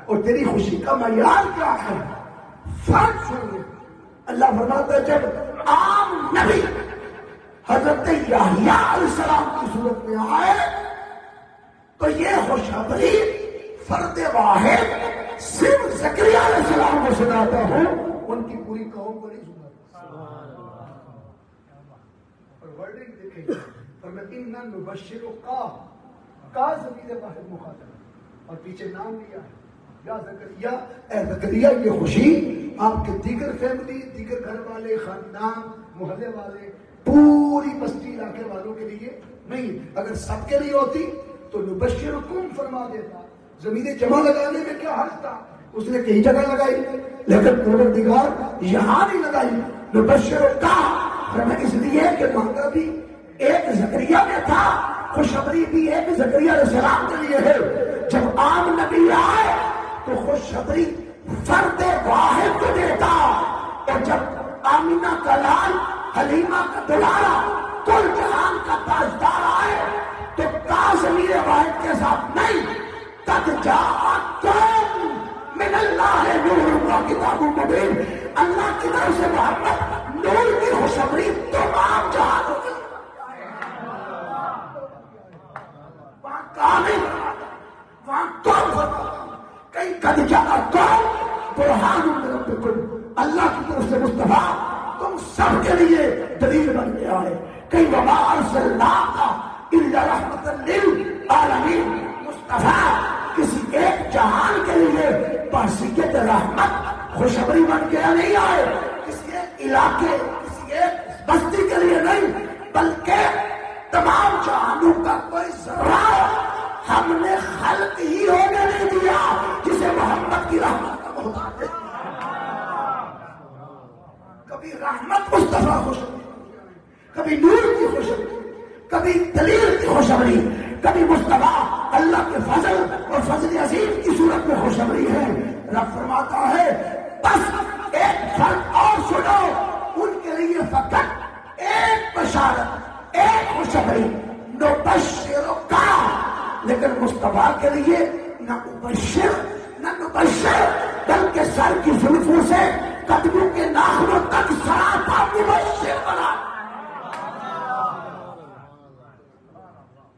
اور تیری خوشی کا معیار کیا ہے فرق سنیے. اللہ فرماتا ہے جب عام نبی حضرت یحییٰ علیہ السلام کی صورت میں آئے تو یہ خوشخبری فرد واحد صرف زکریا علیہ السلام کو سناتا ہوں، ان کی پوری قوم کو نہیں سناتا. اور ورڈنگ دیکھیں فَإِنَّا نُبَشِّرُكَ کا ضمیر واحد مخاطب اور پیچھے نام لیا ہے یا زکریا. اے زکریا یہ خوشی آپ کے دیگر فیملی، دیگر گھر والے، خاندان، محلے والے، پوری بستی علاقے والوں کے لیے نہیں. اگر سب کے لیے ہوتی تو نبشرکم فرما دیتا. ضمیر جمع لگانے میں کیا حرج تھا؟ اس نے کئی جگہ لگائی لیکن پروردگار یہاں نہیں لگائی. نبشرک اس لیے کہ مانگا بھی ایک زکریا میں تھا، خوشخبری بھی ایک زکریا علیہ السلام کے لیے ہے. جب عام نبی آئے تو خوشخبری فرد واحد کو دیتا، اور جب آمینہ کا لال، حلیمہ کا دلارا، کل جہان کا تاجدار آئے تو کا ضمیر واحد کے ساتھ نہیں. قد جاءکم من اللہ نور و کتاب مبین. اللہ کی طرف سے محمد نور کی خوشخبری تمام جہانوں کی. وہاں کامل، وہاں کون کہیں قد جاءکم برہان من ربکم. اللہ کی طرف سے مصطفیٰ تم سب کے لیے دلیل بن کے آئے. کہیں وما ارسلناک الا رحمۃ للعالمین. مصطفیٰ کسی ایک جہان کے لیے بحثیت رحمت خوشخبری بن کے نہیں آئے، کسی ایک علاقے، کسی بستی کے لیے نہیں بلکہ تمام جہانوں کا کوئی ذرہ ہم نے خلق ہی ہونے نہیں دیا جسے محمد کی رحمت کا محتاج ہے. کبھی رحمت مصطفیٰ خوشبری، کبھی نور کی خوشبری، کبھی دلیل کی خوشبری، کبھی مصطفیٰ اللہ کے فضل اور فضل عظیم کی صورت میں خوشبری ہے. رب فرماتا ہے بس ایک فرق اور سنو، ان کے لیے فقط ایک بشارت، ایک خوشبری، نبشرک، لیکن مصطفیٰ کے لیے نہ مبشر نہ مبشر، بلکہ سر کی زلفوں سے قدموں کے ناخنوں تک سراپا مبشر بنا.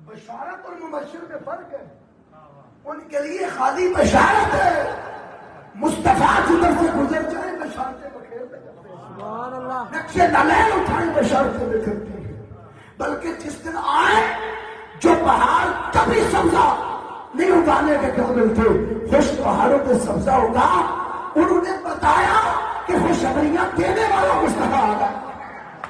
بشارت اور مبشر میں فرق ہے. ان کے لیے خالی بشارت ہے، مصطفیٰ جدھر سے گزر جائے بشارتیں بکھیرتے جاتے ہیں. سبحان اللہ. نقشے نلین اٹھائیں بشارتیں بکھرتی ہیں. بلکہ جس دن آئے جو پہاڑ کبھی سبزہ نہیں اگانے کے قابل تھے، خوش پہاڑوں پہ سبزہ اگا، انہوں نے بتایا کہ خوشخبریاں دینے والا مصطفیٰ آ گیا.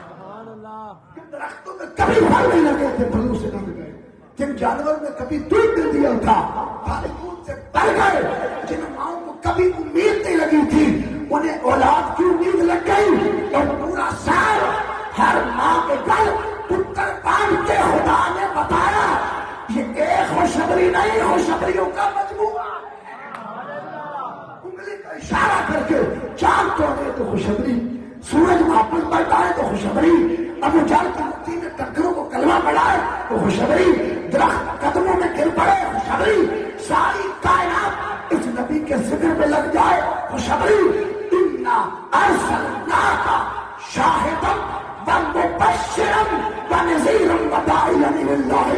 سبحان اللہ. جن درختوں میں کبھی پھل نہیں لگے تھے پھلوں سے لگ گئے، جن جانور میں کبھی دودھ نہیں دیا تھا پھل دودھ سے بڑھ گئے، جن ماؤں کو کبھی امید نہیں لگی تھی انہیں اولاد کی امید لگ گئی، اور پورا سال ہر ماں کے گھر پتر باندھ کے خدا نے بتایا یہ ایک خوشخبری نہیں، خوشخبریوں کا مجموعہ. انگلی کا اشارہ کر کے چاند توڑے تو خوشخبری، سورج واپس بڑھتا ہے تو خوشخبری، ابو جہل کی مٹی میں کنکروں کو کلمہ پڑھائے تو خوشخبری، درخت قدموں میں گر پڑے خوشخبری، ساری کائنات اس نبی کے ذکر پہ لگ جائے خوشخبری. انا ارسلناک شاہدا ومبشرا ونذیرا وداعیا الی اللہ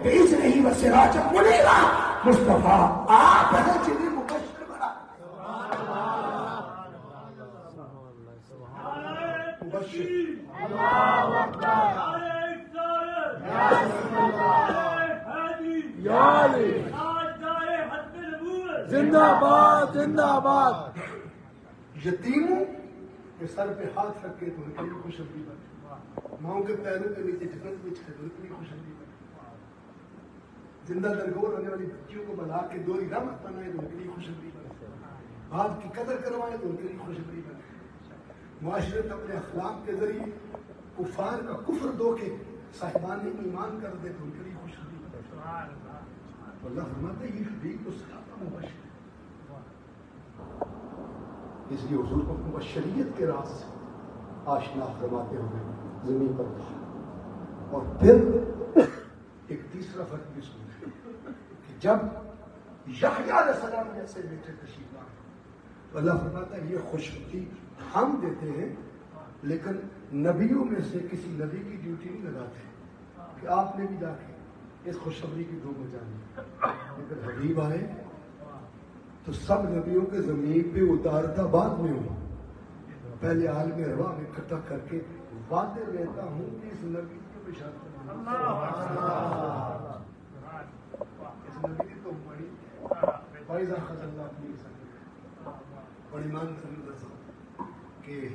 باذنہ وسراجا منیرا. مصطفیٰ آپ ہیں جنہیں مبشر بنا. زندہ باد زندہ باد. یتیموں کے سر پہ ہاتھ رکھ کے تو ان کے لیے خوشخبری بنے، ماؤں کے پیروں کے نیچے جنت میں چھلے تو ان کے لیے خوشخبری بنے، زندہ درگور ہونے والی بچیوں کو بلا کے دوری رحمت بنائے تو ان کے لیے خوشخبری بنے، باپ کی قدر کروائے تو ان کے لیے خوشخبری بنے. معاشرت اپنے اخلاق کے ذریعے کفار کا کفر دو کے صاحبان ایمان کر دے تو ان کے لیے خوشخبری بنے. اللہ فرماتا ہے یہ حبیب تو صحابہ مبشر، اس لیے حضور کو مبشریت کے راز سے آشنا فرماتے ہوئے زمین پر کہا. اور پھر ایک تیسرا فرق بھی سنیں کہ جب یحییٰ علیہ السلام جیسے بیٹے تشریف لائے تو اللہ فرماتا ہے یہ خوشخبری ہم دیتے ہیں، لیکن نبیوں میں سے کسی نبی کی ڈیوٹی نہیں لگاتے کہ آپ نے بھی جا کے اس خوشخبری کی دھوم مچانی. لیکن حبیب آئے تو سب نبیوں کے زمین پہ اتارتا بعد میں ہوں، پہلے عالم ارواح میں اکٹھا کر کے وعدے لیتا ہوں کہ اس نبی کی بشارت اس نبی کی تو بڑی فائزہ خز اللہ اپنی بڑی مان کرنے دسا کہ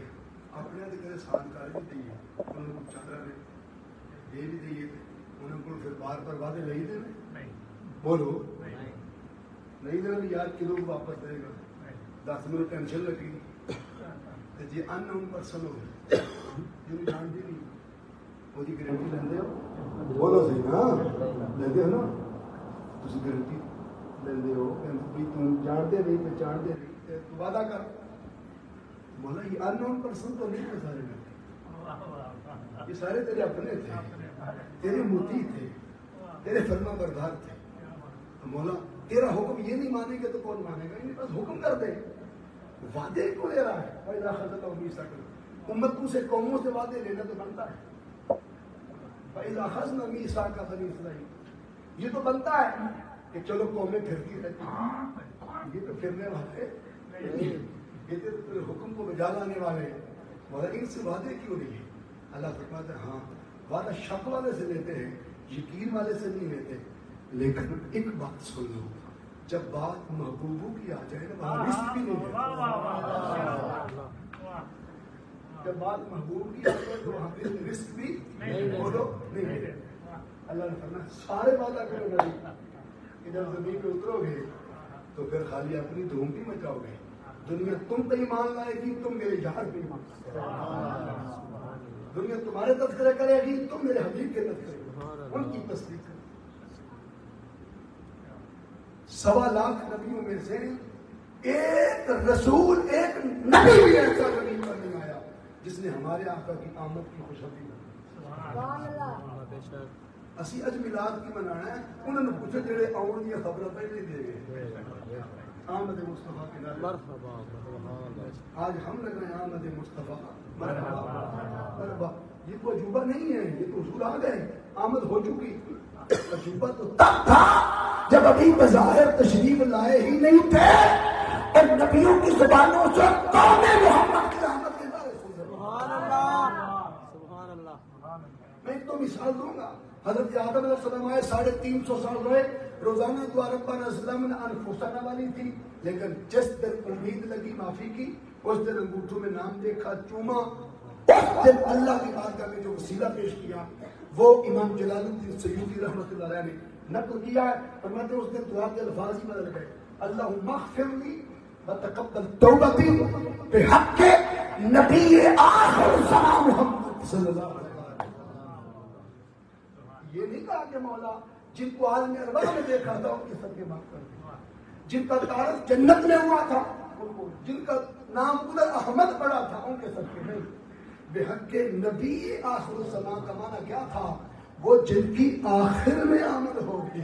اپنے ادھر سانکار بھی دیئے انہوں کو چادرہ نے دے بھی دیئے انہوں کو پھر بار پر وعدے نہیں دینے بولو نہیں دینا بھی یار کلو واپس دے گا 10 منٹ ٹینشن لگی جی ان ان پرسن ہو جو جانتے نہیں وہ گارنٹی لیندے ہو بولو سی نا لیندے ہو نا تسی گارنٹی لیندے ہو کہ تم جانتے نہیں پہچانتے نہیں تو وعدہ کر. بولا یہ ان نون پرسن تو نہیں تھے سارے لوگ، یہ سارے تیرے اپنے تھے، تیرے مطیع تھے، تیرے فرما بردار تھے. مولا تیرا حکم یہ نہیں مانے گے تو کون مانے گا؟ انہیں بس حکم کر دے. وعدے کو لے رہا ہے فَإِذَا أَخَذَ اللَّهُ مِيثَاقَكُمْ، امتوں سے قوموں سے وعدے لینا تو بنتا ہے. فَإِذَا أَخَذْنَا مِيثَاقَ بَنِي إِسْرَائِيلَ، یہ تو بنتا ہے کہ چلو قومیں پھرتی رہتی ہیں، یہ تو پھرنے والے یہ تو حکم کو بجا لانے والے، مگر ان سے وعدے کیوں نہیں؟ اللہ فرماتا ہے ہاں وعدہ شک والے سے لیتے ہیں، یقین والے سے نہیں لیتے. لیکن ایک بات سن لو، جب بات محبوبوں کی آ جائے نا وہاں رزق بھی نہیں ہے. جب بات محبوب کی آتی ہے تو وہاں پہ رزق بھی بولو نہیں. اللہ نے فرمایا سارے وعدہ کرو نبی کہ جب زمین پہ اترو گے تو پھر خالی اپنی دھوم بھی مچاؤ گے. دنیا تم پہ ایمان لائے گی, تم میرے جہاز پہ ایمان لائے. دنیا تمہارے تذکرے کرے گی, تم میرے حبیب کے تذکرے ان کی تصدیق کرے. 1.25 لاکھ نبیوں میں سے ایک رسول, ایک نبی بھی ایسا زمین پر نہیں آیا جس نے ہمارے آقا کی آمد کی خوشخبری دی. اسی اج میلاد کی منانا ہے. انہوں نے پوچھا جڑے آن دی خبر پہلے دے گئے آمد مصطفیٰ کے نام. آج ہم لگ رہے ہیں آمد مصطفیٰ مرحبا. یہ تو عجوبہ نہیں ہے, یہ تو حضور آ گئے, آمد ہو چکی. عجوبہ تو تب تھا جب ابھی بظاہر تشریف لائے ہی نہیں تھے اور نبیوں کی زبانوں سے قوم محمد کی آمد کے بارے میں. سبحان اللہ, سبحان اللہ. میں ایک تو مثال دوں گا. حضرت آدم علیہ السلام آئے, 350 سال رہے. روزانہ دعا ربنا ظلمنا انفسنا والی تھی, لیکن جس دن امید لگی معافی کی, اس دن انگوٹھوں میں نام دیکھا, چوما. اس دن اللہ کی بارگاہ میں جو وسیلہ پیش کیا وہ امام جلال الدین سیوطی رحمۃ اللہ علیہ نے نقل کیا ہے. فرماتے ہیں اس دن دعا کے الفاظ ہی بدل گئے. اللہم اغفر لی وتقبل توبتی بحق نبی آخر الزمان محمد صلی اللہ علیہ وسلم. یہ نہیں کہا کہ مولا جن کو عالم ارواح میں دیکھا تھا ان کے سب کے معاف کر دیا, جن کا تعارف جنت میں ہوا تھا جن کا نام ادھر احمد پڑا تھا ان کے سب کے نہیں. بحق نبی آخر الزمان کا معنی کیا تھا؟ وہ جن کی آخر میں آمد ہوگی.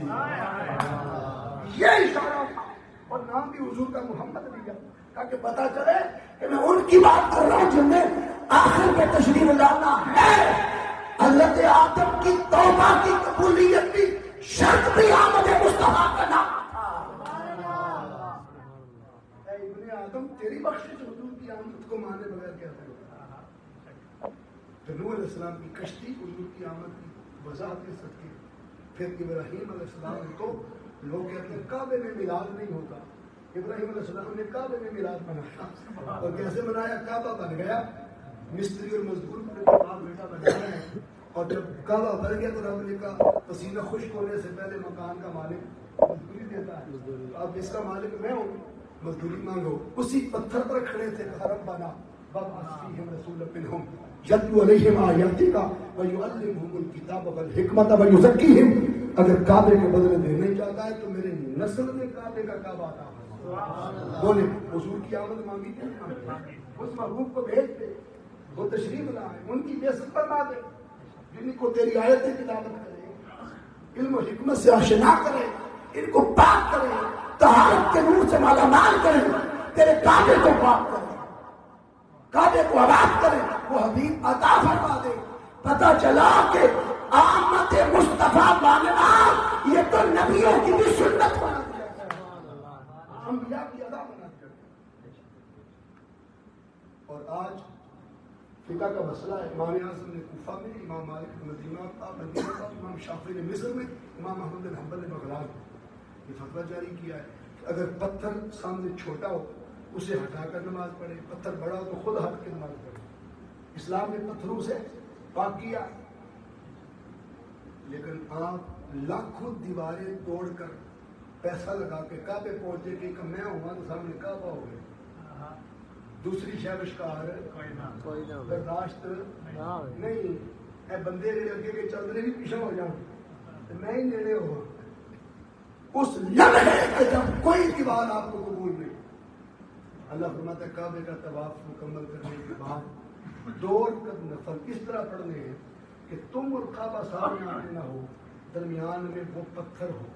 یہ اشارہ تھا. اور نام بھی حضور کا محمد لیا تاکہ پتا چلے کہ میں ان کی بات کر رہا ہوں جن میں آخر میں تشریف لانا ہے. حضرت آدم کی توبہ کی قبولیت بھی شرط بھی آمد مصطفیٰ کا نام تھا. اے ابن آدم تیری بخشش حضور کی آمد کو مانے بغیر کہتے ہو. نوح علیہ السلام کی کشتی حضور کی آمد کی وضاحت کر سکتی. پھر ابراہیم علیہ السلام کو لوگ کہتے ہیں کعبے میں میلاد نہیں ہوتا. ابراہیم علیہ السلام نے کعبے میں میلاد بنایا. اور کیسے بنایا؟ کعبہ بن گیا, مستری اور مزدور باپ بیٹا بنایا ہے. اور جب کعبہ بن گیا تو رب نے کہا پسینہ خشک ہونے سے پہلے مکان کا مالک مزدوری دیتا ہے. اب اس کا مالک میں ہوں, مزدوری مانگو. اسی پتھر پر کھڑے تھے, حرم بنا. رسول منہم یتلو علیہم آیاتک ویعلمہم الکتاب والحکمت ویزکیہم. اگر کعبے کے بدلے دینے چاہتا ہے تو میرے نسل میں کعبے کا کعبہ عطا فرما. بولے حضور کی آمد مانگی تھی, اس محبوب کو بھیج دے, وہ تشریف لائے, ان کی بے فرما دے, جن کو تیری آیتیں تلاوت کرے, علم و حکمت سے آشنا کرے, ان کو پاک کرے, طہارت کے نور سے مالا مال کرے, تیرے کعبے کو پاک کرے, کعبے کو آباد کرے, وہ حبیب عطا فرما دے. پتہ چلا کہ آمد مصطفیٰ ماننا یہ تو نبیوں کی بھی سنت بنا دیا, انبیاء کی ادا بنا دیا. اور آج فقہ کا مسئلہ ہے. امام اعظم نے کوفہ میں, امام مالک نے مدینہ کا, امام شافعی نے مصر میں, امام احمد بن حنبل نے بغداد یہ فتویٰ جاری کیا ہے کہ اگر پتھر سامنے چھوٹا ہو اسے ہٹا کر نماز پڑھے, پتھر بڑا ہو تو خود ہٹ کے نماز پڑھے. اسلام نے پتھروں سے پاک کیا, لیکن آپ لاکھوں دیواریں توڑ کر پیسہ لگا کے کعبے پہنچے کہ میں ہوں تو سامنے کعبہ ہو گئے. دوسری شہبش کا برداشت نہیں. اے بندے اگے کے چل رہے بھی پیچھے ہو جاؤں, میں ہی نیڑے ہوا. اس لمحے کہ جب کوئی دیوار آپ کو قبول نہیں, اللہ فرماتا ہے کعبے کا طواف مکمل کرنے کے بعد 2 رکعت نفل اس طرح پڑھنے ہیں کہ تم اور کعبہ سامنے آنے نہ ہو, درمیان میں وہ پتھر ہو.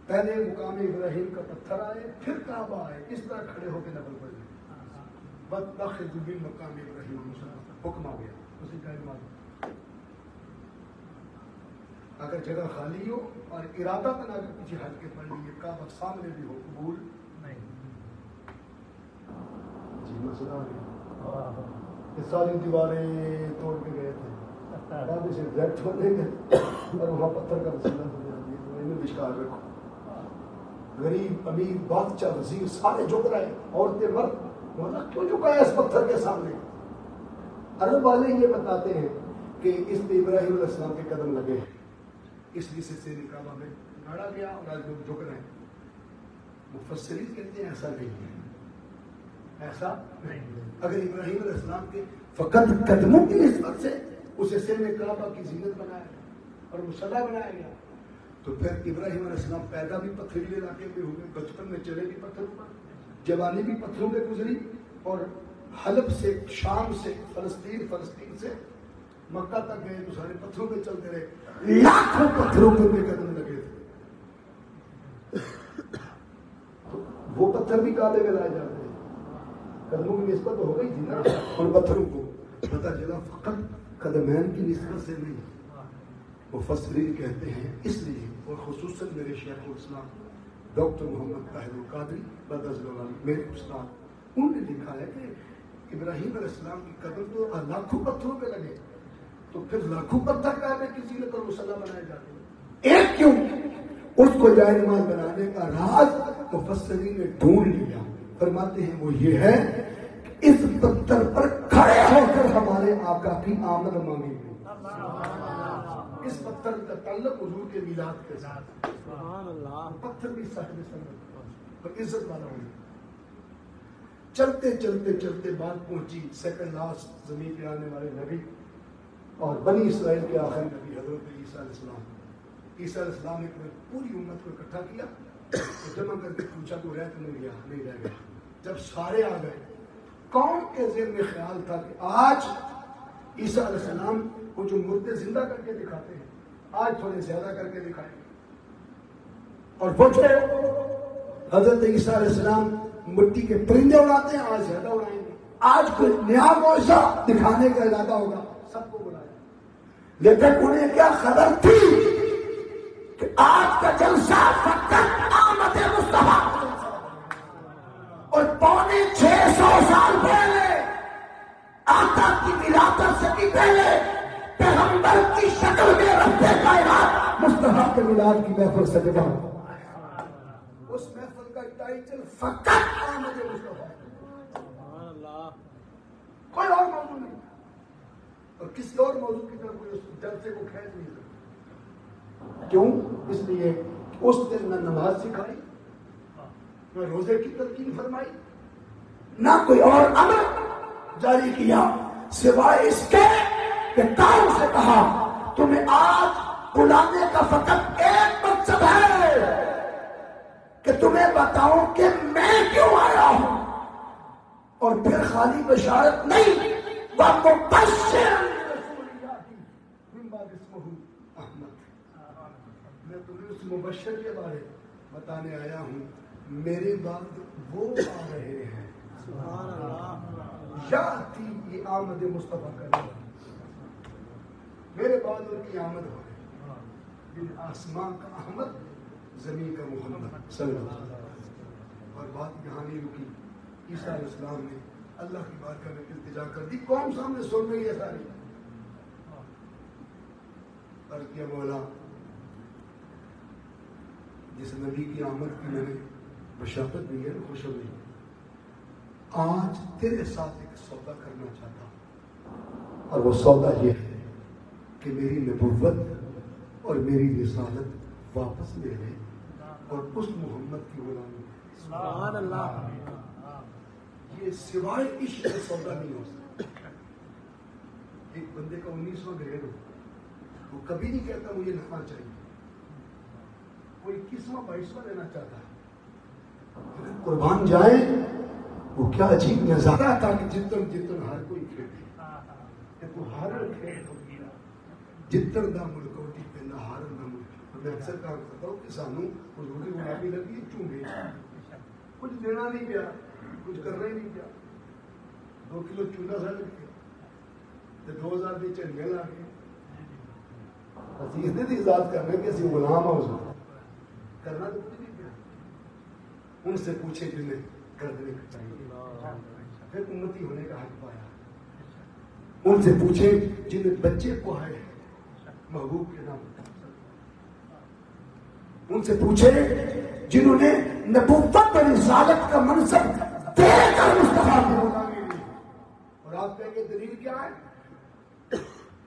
پہلے مقام ابراہیم کا پتھر آئے, پھر کعبہ آئے, اس طرح کھڑے ہو کے نفل پڑھنے. وَاتَّخِذُوا مِن مَّقَامِ إِبْرَاهِيمَ مُصَلًّى, حکم آ گیا اسی کا ایمان. اگر جگہ خالی ہو اور ارادہ بنا کر پیچھے ہٹ کے پڑھ لیجیے, کعبہ سامنے بھی ہو, قبول نہیں. جی مسئلہ آ گیا. یہ ساری دیواریں توڑ کے گئے تھے, بعد سے ریکٹ ہونے گئے اور وہاں پتھر کا وسیلہ ہو گیا. انہیں بشکار رکھو, غریب امیر بادشاہ وزیر سارے جھک رہے, عورتیں مرد مولا کیوں جھکایا اس پتھر کے سامنے؟ عرب والے یہ بتاتے ہیں کہ اس پہ ابراہیم علیہ السلام کے قدم لگے ہیں، اس لیے سے کعبہ میں گاڑا گیا اور آج لوگ جھک رہے ہیں۔ مفسرین کہتے ہیں ایسا نہیں ہے، ایسا نہیں ہے۔ اگر ابراہیم علیہ السلام کے فقط قدموں کی نسبت سے اسے سر میں کعبہ کی زینت بنایا گیا اور مصلی بنایا گیا، تو پھر ابراہیم علیہ السلام پیدا بھی پتھریلے علاقے میں ہوئے، بچپن میں چلے بھی پتھروں پر، جوانی بھی پتھروں پہ گزری، اور حلب سے شام سے فلسطین سے مکہ تک گئے تو سارے پتھروں پہ چلتے رہے، لاکھوں پتھروں پہ قدم لگے تھے۔ وہ پتھر بھی کعبے میں لائے جاتے ہیں، قدموں کی نسبت ہو گئی تھی نا ان پتھروں کو، پتہ چلا فقط قدمین کی نسبت سے نہیں۔ مفسرین کہتے ہیں اس لیے، اور خصوصاً میرے شیخ الاسلام ڈاکٹر محمد طاہر القادری میرے استاد، انہوں نے لکھا ہے کہ ابراہیم علیہ السلام کی قدم تو لاکھوں پتھروں پہ لگے، تو پھر لاکھوں پتھر کعبے کی زینت اور مصلی بنائے جاتے ہیں، ایک کیوں؟ اس کو جائے نماز بنانے کا راز مفسرین نے ڈھونڈ لیا، فرماتے ہیں وہ یہ ہے کہ اس پتھر پر کھڑے ہو کر ہمارے آقا کی آمد مانگی گئی۔ اس پتھر کا تعلق حضور کے میلاد کے ساتھ، سبحان اللہ، پتھر بھی صاحب سنت اور عزت والا ہونا۔ چلتے چلتے چلتے بات پہنچی سیکنڈ لاسٹ زمین پہ آنے والے نبی اور بنی اسرائیل کے آخری نبی حضرت عیسیٰ علیہ السلام۔ عیسیٰ علیہ السلام نے پوری امت کو اکٹھا کیا، جمع کر کے پوچھا تو رہ تو نہیں گیا، نہیں رہ گیا۔ جب سارے آ گئے، کون کے ذہن میں خیال تھا کہ آج عیسیٰ علیہ السلام کو جو مردے زندہ کر کے دکھاتے ہیں، آج تھوڑے زیادہ کر کے دکھائیں گے، اور پوچھے حضرت عیسیٰ علیہ السلام مٹی کے پرندے اڑاتے ہیں، آج زیادہ اڑائیں گے، آج کوئی نیا معجزہ دکھانے کا ارادہ ہوگا، سب کو بلایا۔ لیکن انہیں کیا خبر تھی کہ آج کا جلسہ فقط آمد مصطفیٰ، اور 650 سال پہلے آقا کی ولادت سے بھی پہلے پیغمبر کی شکل میں رب کائنات مصطفیٰ کے میلاد کی محفل سجدہ، اس محفل کا ٹائٹل فقط آمد مصطفیٰ، سبحان اللہ، کوئی اور موضوع نہیں، اور کسی اور موضوع کی طرف کوئی اس جلسے کو کھینچ نہیں سکتا۔ کیوں؟ اس لیے اس دن نہ نماز سکھائی، نہ روزے کی تلقین فرمائی، نہ کوئی اور امر جاری کیا، سوائے اس کے کہ قوم سے کہا تمہیں آج بلانے کا فقط ایک مقصد ہے کہ تمہیں بتاؤں کہ میں کیوں آیا ہوں، اور پھر خالی بشارت نہیں، میں تمہیں اس مبشر کے بارے بتانے آیا ہوں، میرے بعد وہ آ رہے ہیں، سبحان اللہ، یاتی، یہ آمد مصطفیٰ کا نام، میرے بعد ان کی آمد ہو رہی، جن آسمان کا احمد، زمین کا محمد صلی اللہ علیہ وسلم۔ اور بات یہاں نہیں رکی، عیسیٰ علیہ السلام نے اللہ کی بارگاہ میں التجا کر دی، قوم سامنے سن رہی ہے ساری، عرض کیا مولا جس نبی کی آمد کی میں نے بشارت دی ہے، خوشخبری، آج تیرے ساتھ ایک سودا کرنا چاہتا ہوں، اور وہ سودا یہ ہے کہ میری نبوت اور میری رسالت واپس لے لے اور اس محمد کی غلامی۔ سبحان اللہ، یہ سوائے عشق سے سودا نہیں ہو سکتا۔ ایک بندے کا 19واں گریڈ ہو، وہ کبھی نہیں کہتا مجھے نفع چاہیے، وہ 21واں 22واں لینا چاہتا ہے، قربان جائے، وہ کیا عجیب نظارہ تھا کہ جتن ہر کوئی کھیلے، تو ہر کھیل جتن دا ملکوٹی پہ نہ ہار نہ ملک۔ میں اکثر کہا کرتا ہوں کہ سانو حضوری غلامی لگی چونگے، کچھ دینا نہیں پیا، کچھ کرنا ہی نہیں پیا، 2 کلو چونا سا لگ گیا، 2000 دی چنگے لا گئے، عزیز دی ذات کرنے کہ اسی غلام ہو سکتا، کرنا تو کچھ نہیں پیا۔ ان سے پوچھے جنہیں کردنے کا چاہیے، پھر امتی ہونے کا حق پایا۔ ان سے پوچھے جنہیں بچے کو ہے محبوب کے نام، ان سے پوچھے جنہوں نے نبوت اور رسالت کا منصب دے کر مصطفیٰ کی غلامی نہیں. اور آپ کہیں گے دلیل کیا ہے؟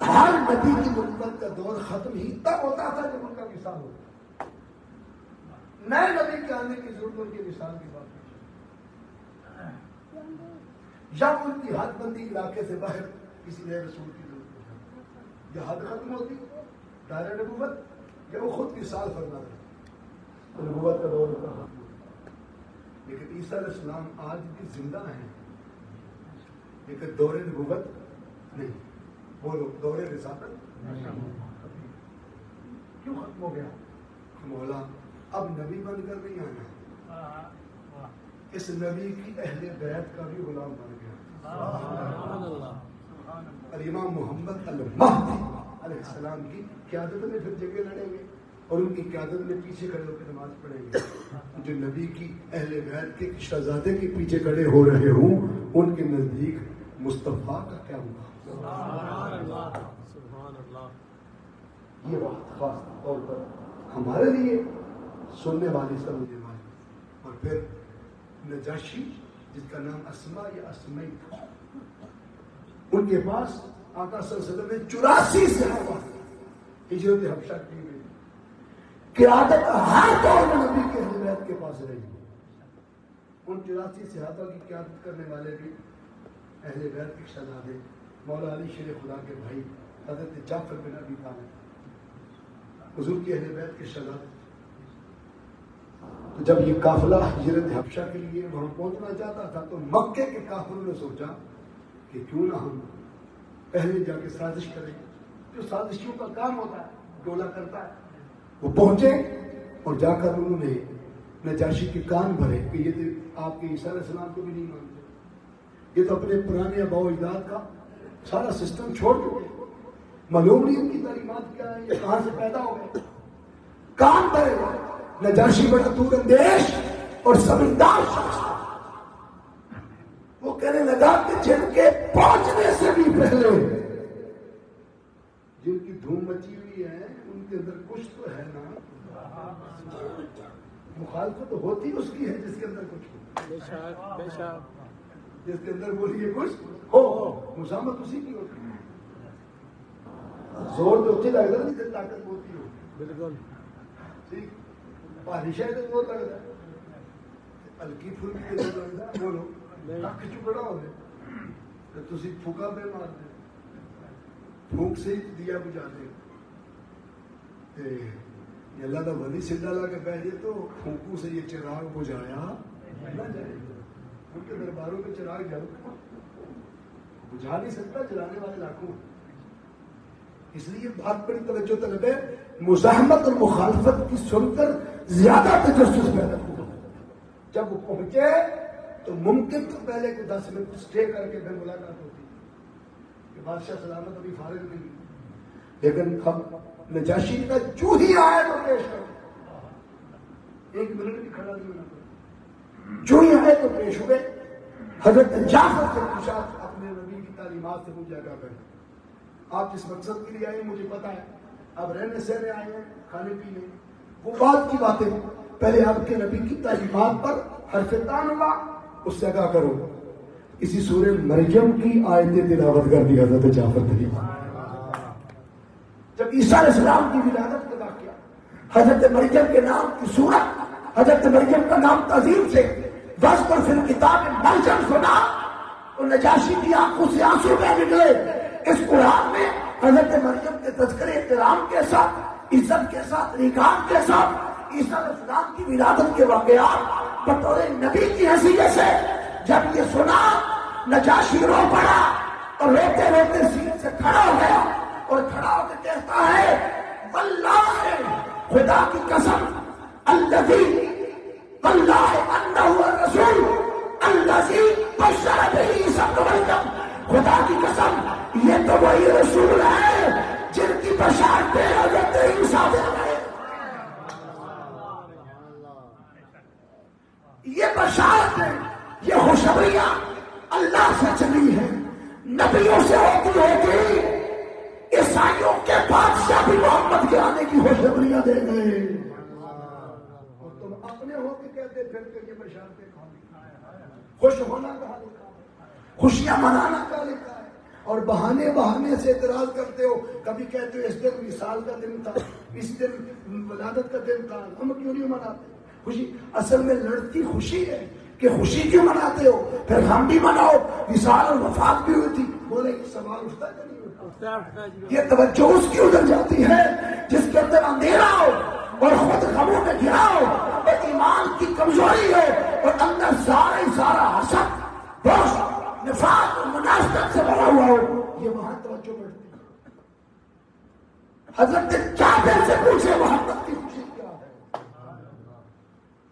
ہر نبی کی نبوت کا دور ختم ہی تب ہوتا تھا جب ان کا وصال ہوتا. نئے نبی کے آنے کی ضرورت ان کے وصال کی بات نہیں. جب ان کی حد بندی علاقے سے باہر کسی نئے رسول کی ضرورت ہوتی، یا حد ختم ہوتی دائرہ نبوت، یا وہ خود وصال فرما تھا تو نبوت کا دور ہوتا. لیکن عیسیٰ علیہ السلام آج بھی زندہ ہیں، لیکن دور نبوت نہیں. بولو دور رسالت کیوں ختم ہو گیا؟ مولا اب نبی بن کر نہیں آنا، اس نبی کی اہل بیت کا بھی غلام بن گیا. اور امام محمد المہدی علیہ السلام کی قیادت میں پھر جنگیں لڑیں گے اور ان کی قیادت میں پیچھے کھڑے ہو کے نماز پڑھیں گے. جو نبی کی اہل بیت کے شہزادے کے پیچھے کھڑے ہو رہے ہوں ان کے نزدیک مصطفیٰ کا کیا ہوگا؟ سبحان اللہ سبحان اللہ. یہ بات خاص طور پر ہمارے لیے سننے والی سمجھنے والی. اور پھر نجاشی جس کا نام اسما یا اسمئی تھا، ان کے پاس آقا صلی اللہ علیہ وسلم نے 84 صحابہ ہجرت حبشہ کی گئی. قیادت ہر دور میں نبی کے اہل بیت کے پاس رہی. ان 84 صحابہ کی قیادت کرنے والے بھی اہل بیت کے شہزادے مولا علی شیر خدا کے بھائی حضرت جعفر بن ابی طالب حضور کی اہل بیت کے شہزادے. تو جب یہ قافلہ ہجرت حبشہ کے لیے وہاں پہنچنا چاہتا تھا تو مکے کے کافروں نے سوچا کہ کیوں نہ ہم پہلے جا کے سازش کریں. جو سازشیوں کا کام ہوتا ہے ڈولا کرتا ہے. وہ پہنچے اور جا کر انہوں نے نجاشی کے کان بھرے کہ یہ تو آپ کے عیسیٰ علیہ السلام کو بھی نہیں مانتے، یہ تو اپنے پرانے آباء و اجداد کا سارا سسٹم چھوڑ چکے، معلوم نہیں ان کی تعلیمات کیا ہے، یہ کہاں سے پیدا ہو گئے. کان بھرے. نجاشی بڑا دور اندیش اور سمجھدار شخص تھا. وہ کہنے لگا کہ جن کے پہنچنے سے بھی پہلے جن کی دھوم مچی ہوئی ہے ان کے اندر کچھ تو ہے نا. مخالفت تو ہوتی اس کی ہے جس کے اندر کچھ ہو. بے شک بے شک. جس کے اندر بولیے کچھ ہو مزاحمت اسی کی ہوتی ہے. زور تو اچھی لگتا ہے جس طاقت ہوتی ہو. بالکل ٹھیک. بارش ہے تو زور لگتا ہے، ہلکی پھلکی تو زور لگتا ہے. بولو اک چکڑا ہو گئے تو تھی پھوکا پہ مار دیں، پھونک سے ہی دیا بجھا دیں. یہ اللہ کا ولی سے ڈالا کے پہلے تو پھونکوں سے یہ چراغ بجھایا نہ جائے. ان کے درباروں میں چراغ جل بجھا نہیں سکتا، جلانے والے لاکھوں. اس لیے بات بڑی توجہ طلب ہے. مزاحمت اور مخالفت کی سن کر زیادہ تجسس پیدا ہوا. جب وہ پہنچے تو ممکن تو پہلے کو 10 منٹ اسٹے کر کے پھر ملاقات ہوتی کہ بادشاہ سلامت ابھی فارغ نہیں. لیکن اب نجاشی کا جو ہی آئے تو پیش کرو، 1 منٹ بھی کھڑا نہیں ہونا پڑا. جو ہی آئے تو پیش ہوئے. حضرت جعفر سے پوچھا اپنے نبی کی تعلیمات سے مجھے آگاہ کریں. آپ جس مقصد کے لیے آئے مجھے پتا ہے، اب رہنے سہنے آئے ہیں، کھانے پینے، وہ بات کی باتیں. پہلے آپ کے نبی کی تعلیمات پر حرف تان ہوا، اس سے آگاہ کرو. اسی سورہ مریم کی آیت تلاوت کر دی حضرت جعفر نے. جب عیسیٰ علیہ السلام کی ولادت کا واقعہ، حضرت مریم کے نام کی سورت، حضرت مریم کا نام تعظیم سے وذکر فی الکتاب مریم سنا تو نجاشی کی آنکھوں سے آنسو بہ نکلے. اس قرآن میں حضرت مریم کے تذکرے احترام کے ساتھ، عزت کے ساتھ، ریکان کے ساتھ عیسیٰ علیہ السلام کی ولادت کے واقعات بطور نبی کی حیثیت سے جب یہ سنا، نجاشی رو پڑا اور روتے روتے سینے سے کھڑا ہو گیا اور کھڑا ہو کے کہتا ہے واللہ، خدا کی قسم، الذی واللہ انہ الرسول الذی بشر بہ عیسیٰ ابن مریم، خدا کی قسم یہ تو وہی رسول ہے جن کی بشارتیں حضرت عیسیٰ دے رہے. یہ بشارتیں، یہ خوشخبریاں اللہ سے چلی ہیں، نبیوں سے ہوتی ہوتی عیسائیوں کے بادشاہ بھی محمد کے آنے کی خوشخبریاں دے گئے. اور تم اپنے ہو کے کہتے پھر کہ یہ بشارتیں خوش ہونا کہا لکھا. خوشیاں منانا کیا لکھا ہے؟ اور بہانے سے اعتراض کرتے ہو. کبھی کہتے ہو اس دن وصال کا دن تھا, اس دن ولادت کا دن تھا, ہم کیوں نہیں مناتے خوشی؟ اصل میں لڑتی خوشی ہے کہ خوشی کیوں مناتے ہو؟ پھر ہم بھی مناؤ, وصال اور وفات بھی ہوئی تھی. بولے سوال اٹھتا ہے کہ نہیں اٹھتا؟ یہ توجہ اس کی ادھر جاتی ہے جس کے اندر اندھیرا ہو اور خود غموں میں گھرا ہو اور ایمان کی کمزوری ہے اور اندر سارا حسد, بغض, نفاق اور منافقت سے بھرا ہوا ہو. یہ وہاں توجہ بڑھتی ہے. حضرت جابر سے پوچھے محبت کی خوشی کیا ہے؟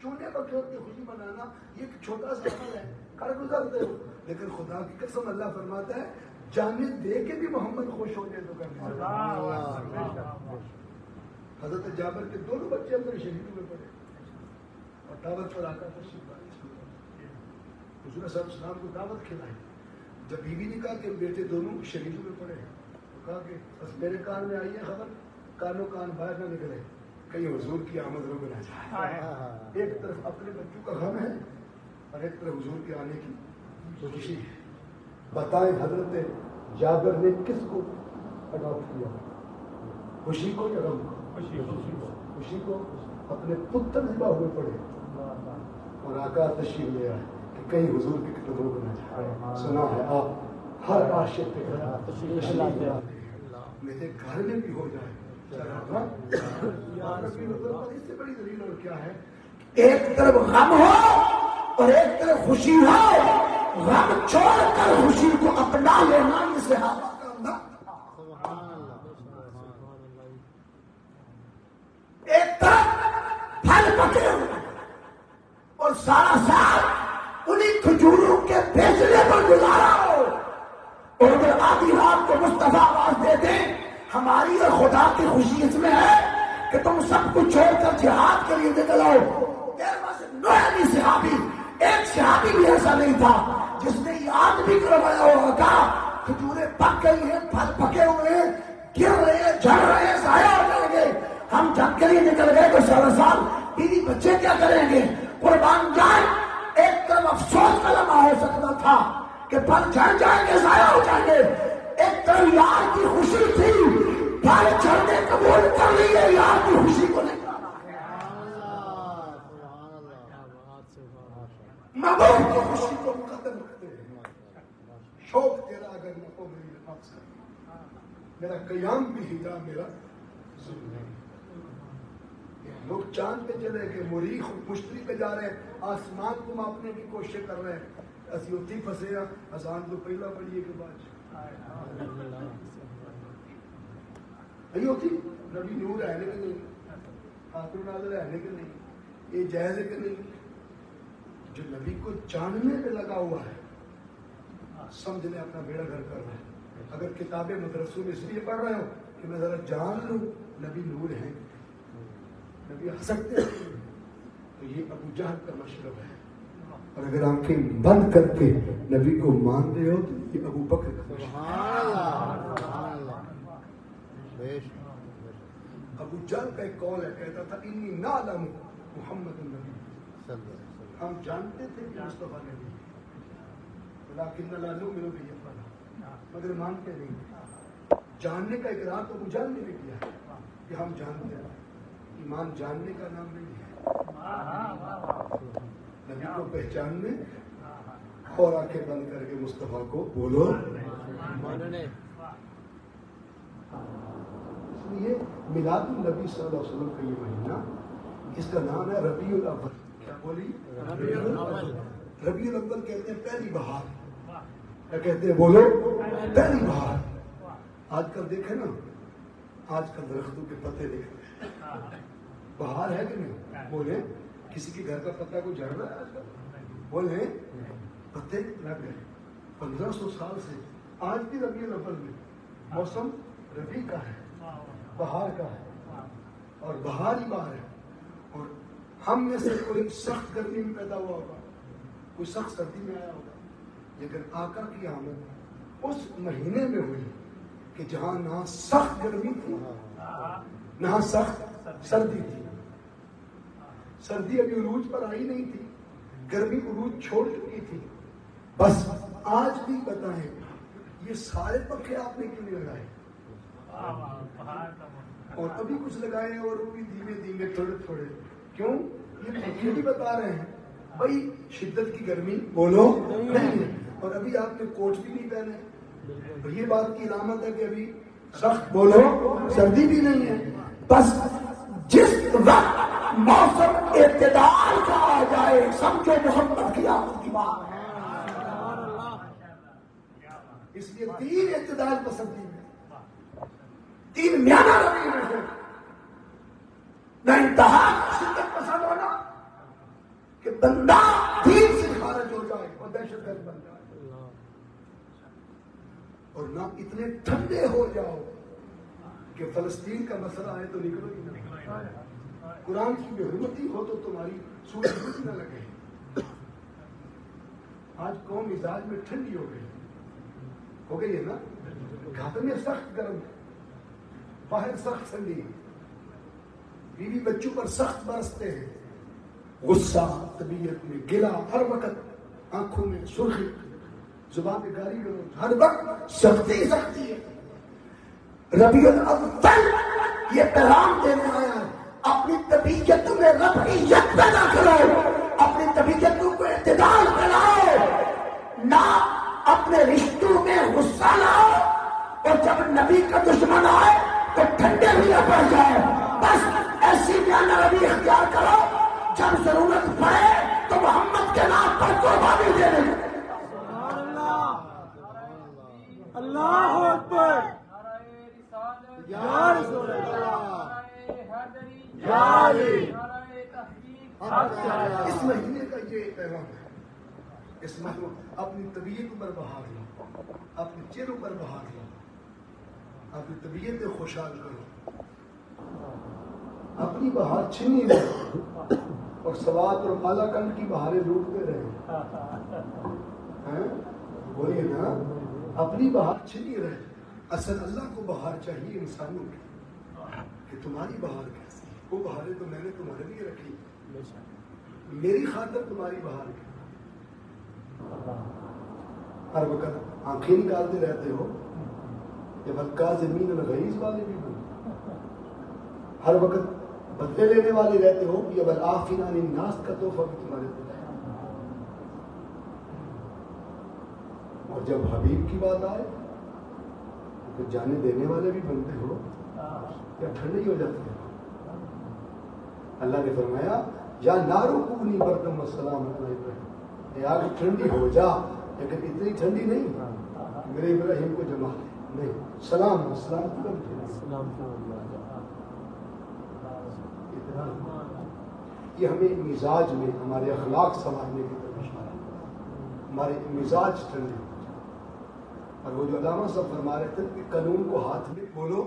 چونے بکروں کی خوشی منانا یہ ایک چھوٹا سا عمل ہے, کر گزرتے ہو, لیکن خدا کی قسم اللہ فرماتا ہے جانے دے کے بھی محمد خوش ہو جائے تو کرنا. حضرت جابر کے دونوں بچے اندر شہید ہوئے پڑے اور دعوت پر آقا تشریف لائے. حضور صلی اللہ علیہ وسلم کو دعوت کھلائی. جب بیوی نے کہا کہ بیٹے دونوں شہید ہوئے پڑے, تو کہا کہ بس میرے کان میں آئی ہے خبر, کانوں کان باہر نہ نکلے, کہیں حضور کی آمد رو نہ جائے. ایک طرف اپنے بچوں کا غم ہے اور ایک طرف حضور کے آنے کی خوشی ہے. بتائیں حضرت جابر نے کس کو اڈاپٹ کیا, خوشی کو یا غم کو؟ خوشی کو. اپنے پتر ذبح ہوئے پڑے اور آقا تشریف لے آئے کہ کہیں حضور کے قدموں کو نہ جائے. سنا ہے آپ ہر عاشق پہ میرے گھر میں بھی ہو جائے. اس سے بڑی دلیل اور کیا ہے؟ ایک طرف غم ہو اور ایک طرف خوشی ہو, غم چھوڑ کر خوشی کو اپنا لینا یہ صحابہ کا انداز. ایک طرف پھل پکے اور سارا سال انہیں کھجوروں کے بیچنے پر گزارا ہو, اور اگر آدھی رات کو مصطفیٰ آواز دے دیں ہماری اور خدا کی خوشی اس میں ہے کہ تم سب کچھ چھوڑ کر جہاد کے لیے نکل آؤ. نوعی صحابی, ایک صحابی بھی ایسا نہیں تھا جس نے یاد بھی کروایا ہوگا کہا کھجوریں پک گئی ہیں, پھل پکے ہوئے ہیں, گر رہے ہیں, جھڑ رہے ہیں, ضائع ہو جائیں گے, ہم جنگ کے لیے نکل گئے تو سارا سال بیوی بچے کیا کریں گے, قربان جائیں. ایک طرف افسوس کا لمحہ ہو سکتا تھا کہ پھل جھڑ جائیں گے, ضائع ہو جائیں گے, ایک طرف یار کی خوشی تھی پھل جھڑنے قبول کر لیے, یار کی خوشی کو نہیں. محبوب کی خوشی کو مقدم رکھتے ہیں. شوق تیرا اگر نہ ہو میری نفس کا, میرا قیام بھی ہجا میرا ظلم ہے. لوگ چاند پہ چلے گئے, مریخ مشتری پہ جا رہے ہیں, آسمان کو ماپنے کی کوشش کر رہے ہیں. اسی اتھی پھنسے ہیں, اذان تو پہلا پڑھیے کے بعد نہیں ہوتی. نبی نور ہے کہ نہیں, خاتون ناظر ہے کہ نہیں, یہ جائز ہے کہ نہیں؟ جو نبی کو جاننے پہ لگا ہوا ہے سمجھنے اپنا بیڑا گھر کر رہا ہے. اگر کتابیں مدرسوں میں اس لیے پڑھ رہے ہو کہ میں ذرا جان لوں نبی نور ہے, نبی ہنس سکتے ہیں, تو یہ ابو جہل کا مشرب ہے. اور اگر آنکھیں بند کر کے نبی کو مان رہے ہو تو یہ ابو بکر کا مشرب ہے. ابو جہل کا ایک قول ہے, کہتا تھا انی نعلم محمد النبی, ہم جانتے تھے کہ مصطفیٰ نبی, لیکن لا نؤمن به مگر مانتے نہیں. جاننے کا اقرار تو ابو جہل نے بھی کیا ہے کہ ہم جانتے ہیں. ایمان جاننے کا نام نہیں ہے, نبی کو پہچاننے اور آنکھیں بند کر کے مصطفیٰ کو بولو. اس لیے میلاد النبی صلی اللہ علیہ وسلم کا یہ مہینہ, اس کا نام ہے ربیع الاول. کیا بولی؟ ربیع الاول کہتے ہیں پہلی بہار. کیا کہتے ہیں بولو؟ پہلی بہار. آج کل دیکھیں نا, آج کل درختوں کے پتے دیکھتے ہیں, بہار ہے کہ نہیں؟ بولے کسی کے گھر کا پتا کو جھڑ رہا ہے آج کل؟ بولے پتے لگ گئے. 1500 سال سے آج بھی ربیع الاول میں موسم ربیع کا ہے, بہار کا ہے, اور بہار ہی بہار ہے. اور ہم میں سے کوئی سخت گرمی میں پیدا ہوا ہوگا, کوئی سخت سردی میں آیا ہوگا, لیکن آقا کی آمد اس مہینے میں ہوئی کہ جہاں نہ سخت گرمی تھی نہ سخت سردی تھی. سردی ابھی عروج پر آئی نہیں تھی, گرمی عروج چھوڑ چکی تھی. بس آج بھی بتائیں یہ سارے پنکھے آپ نے کیوں نہیں لگائے؟ اور ابھی کچھ لگائے اور وہ بھی دھیمے دھیمے تھوڑے تھوڑے. کیوں؟ یہ پنکھے بھی بتا رہے ہیں بھائی شدت کی گرمی بولو نہیں ہے. اور ابھی آپ نے کوٹ بھی نہیں پہنے. یہ بات کی علامت ہے کہ ابھی سخت بولو سردی بھی نہیں ہے. بس جس وقت موسم اعتدال کا آ جائے سمجھو محمد کی آمد کی بات ہے. اس لیے 3 اعتدال پسندی میں 3 میانہ روی میں سے نہ انتہا شدت پسند ہونا کہ بندہ دین سے خارج ہو جائے اور دہشت گرد بن جائے, اور نہ اتنے ٹھنڈے ہو جاؤ کہ فلسطین کا مسئلہ آئے تو نکلو ہی نہ. قرآن کی بے حرمتی ہو تو تمہاری سورج بجھ نہ لگے. آج قوم مزاج میں ٹھنڈی ہو گئی ہے نا. گھر میں سخت گرم ہے, باہر سخت ٹھنڈی, بیوی بچوں پر سخت برستے ہیں, غصہ طبیعت میں گلا ہر وقت, آنکھوں میں سرخی, زبان پہ گالی گلوچ, ہر وقت سختی سختی ہے. ربیع الاول یہ پیغام دینے آیا ہے اپنی طبیعت میں رفعیت پیدا کرو, اپنی طبیعت کو اعتدال میں لاؤ, نہ اپنے رشتوں میں غصہ لاؤ, اور جب نبی کا دشمن آئے تو ٹھنڈے ہوئے پڑ جائے. بس ایسی میانہ روی اختیار کرو, جب ضرورت پڑے تو محمد کے نام پر قربانی دے دیں. اللہ اکبر, یا رسول اللہ, یا علی. اس مہینے کا یہ پیغام ہے. اس مہینے اپنی طبیعت پر بہار لاؤ, اپنے چہروں پر بہار لاؤ, اپنی طبیعت خوشحال کرو, اپنی بہار چھنی رہے اور سوات اور اعلیٰ کنڈ کی بہاریں لوٹتے رہے. بولیے نا, اپنی بہار چھنی رہے. اصل اللہ کو بہار چاہیے انسانوں کی کہ تمہاری بہار کیسی ہے. وہ بہاریں تو میں نے تمہارے لیے رکھی, میری خاطر تمہاری بہار کی. ہر وقت آنکھیں نکالتے رہتے ہو, جب الکاظمین الغیظ والے بھی ہو, ہر وقت بدلے لینے والے رہتے ہو, یہ والعافین عن الناس کا تحفہ بھی تمہارے پاس ہے. اور جب حبیب کی بات آئے تو جانے دینے والے بھی بنتے ہو یا ٹھنڈی ہو جاتی ہے. اللہ نے فرمایا یا نارو کونی بردم والسلام علی ابراہیم, اے آگ ٹھنڈی ہو جا لیکن اتنی ٹھنڈی نہیں کہ میرے ابراہیم کو جما لے. نہیں, سلام سلامتی یہ ہمیں مزاج میں ہمارے اخلاق سنبھالنے کی طرف اشارہ ہے. ہمارے مزاج ٹھنڈے ہو جائے. اور وہ جو علامہ صاحب فرما رہے تھے کہ قانون کو ہاتھ میں بولو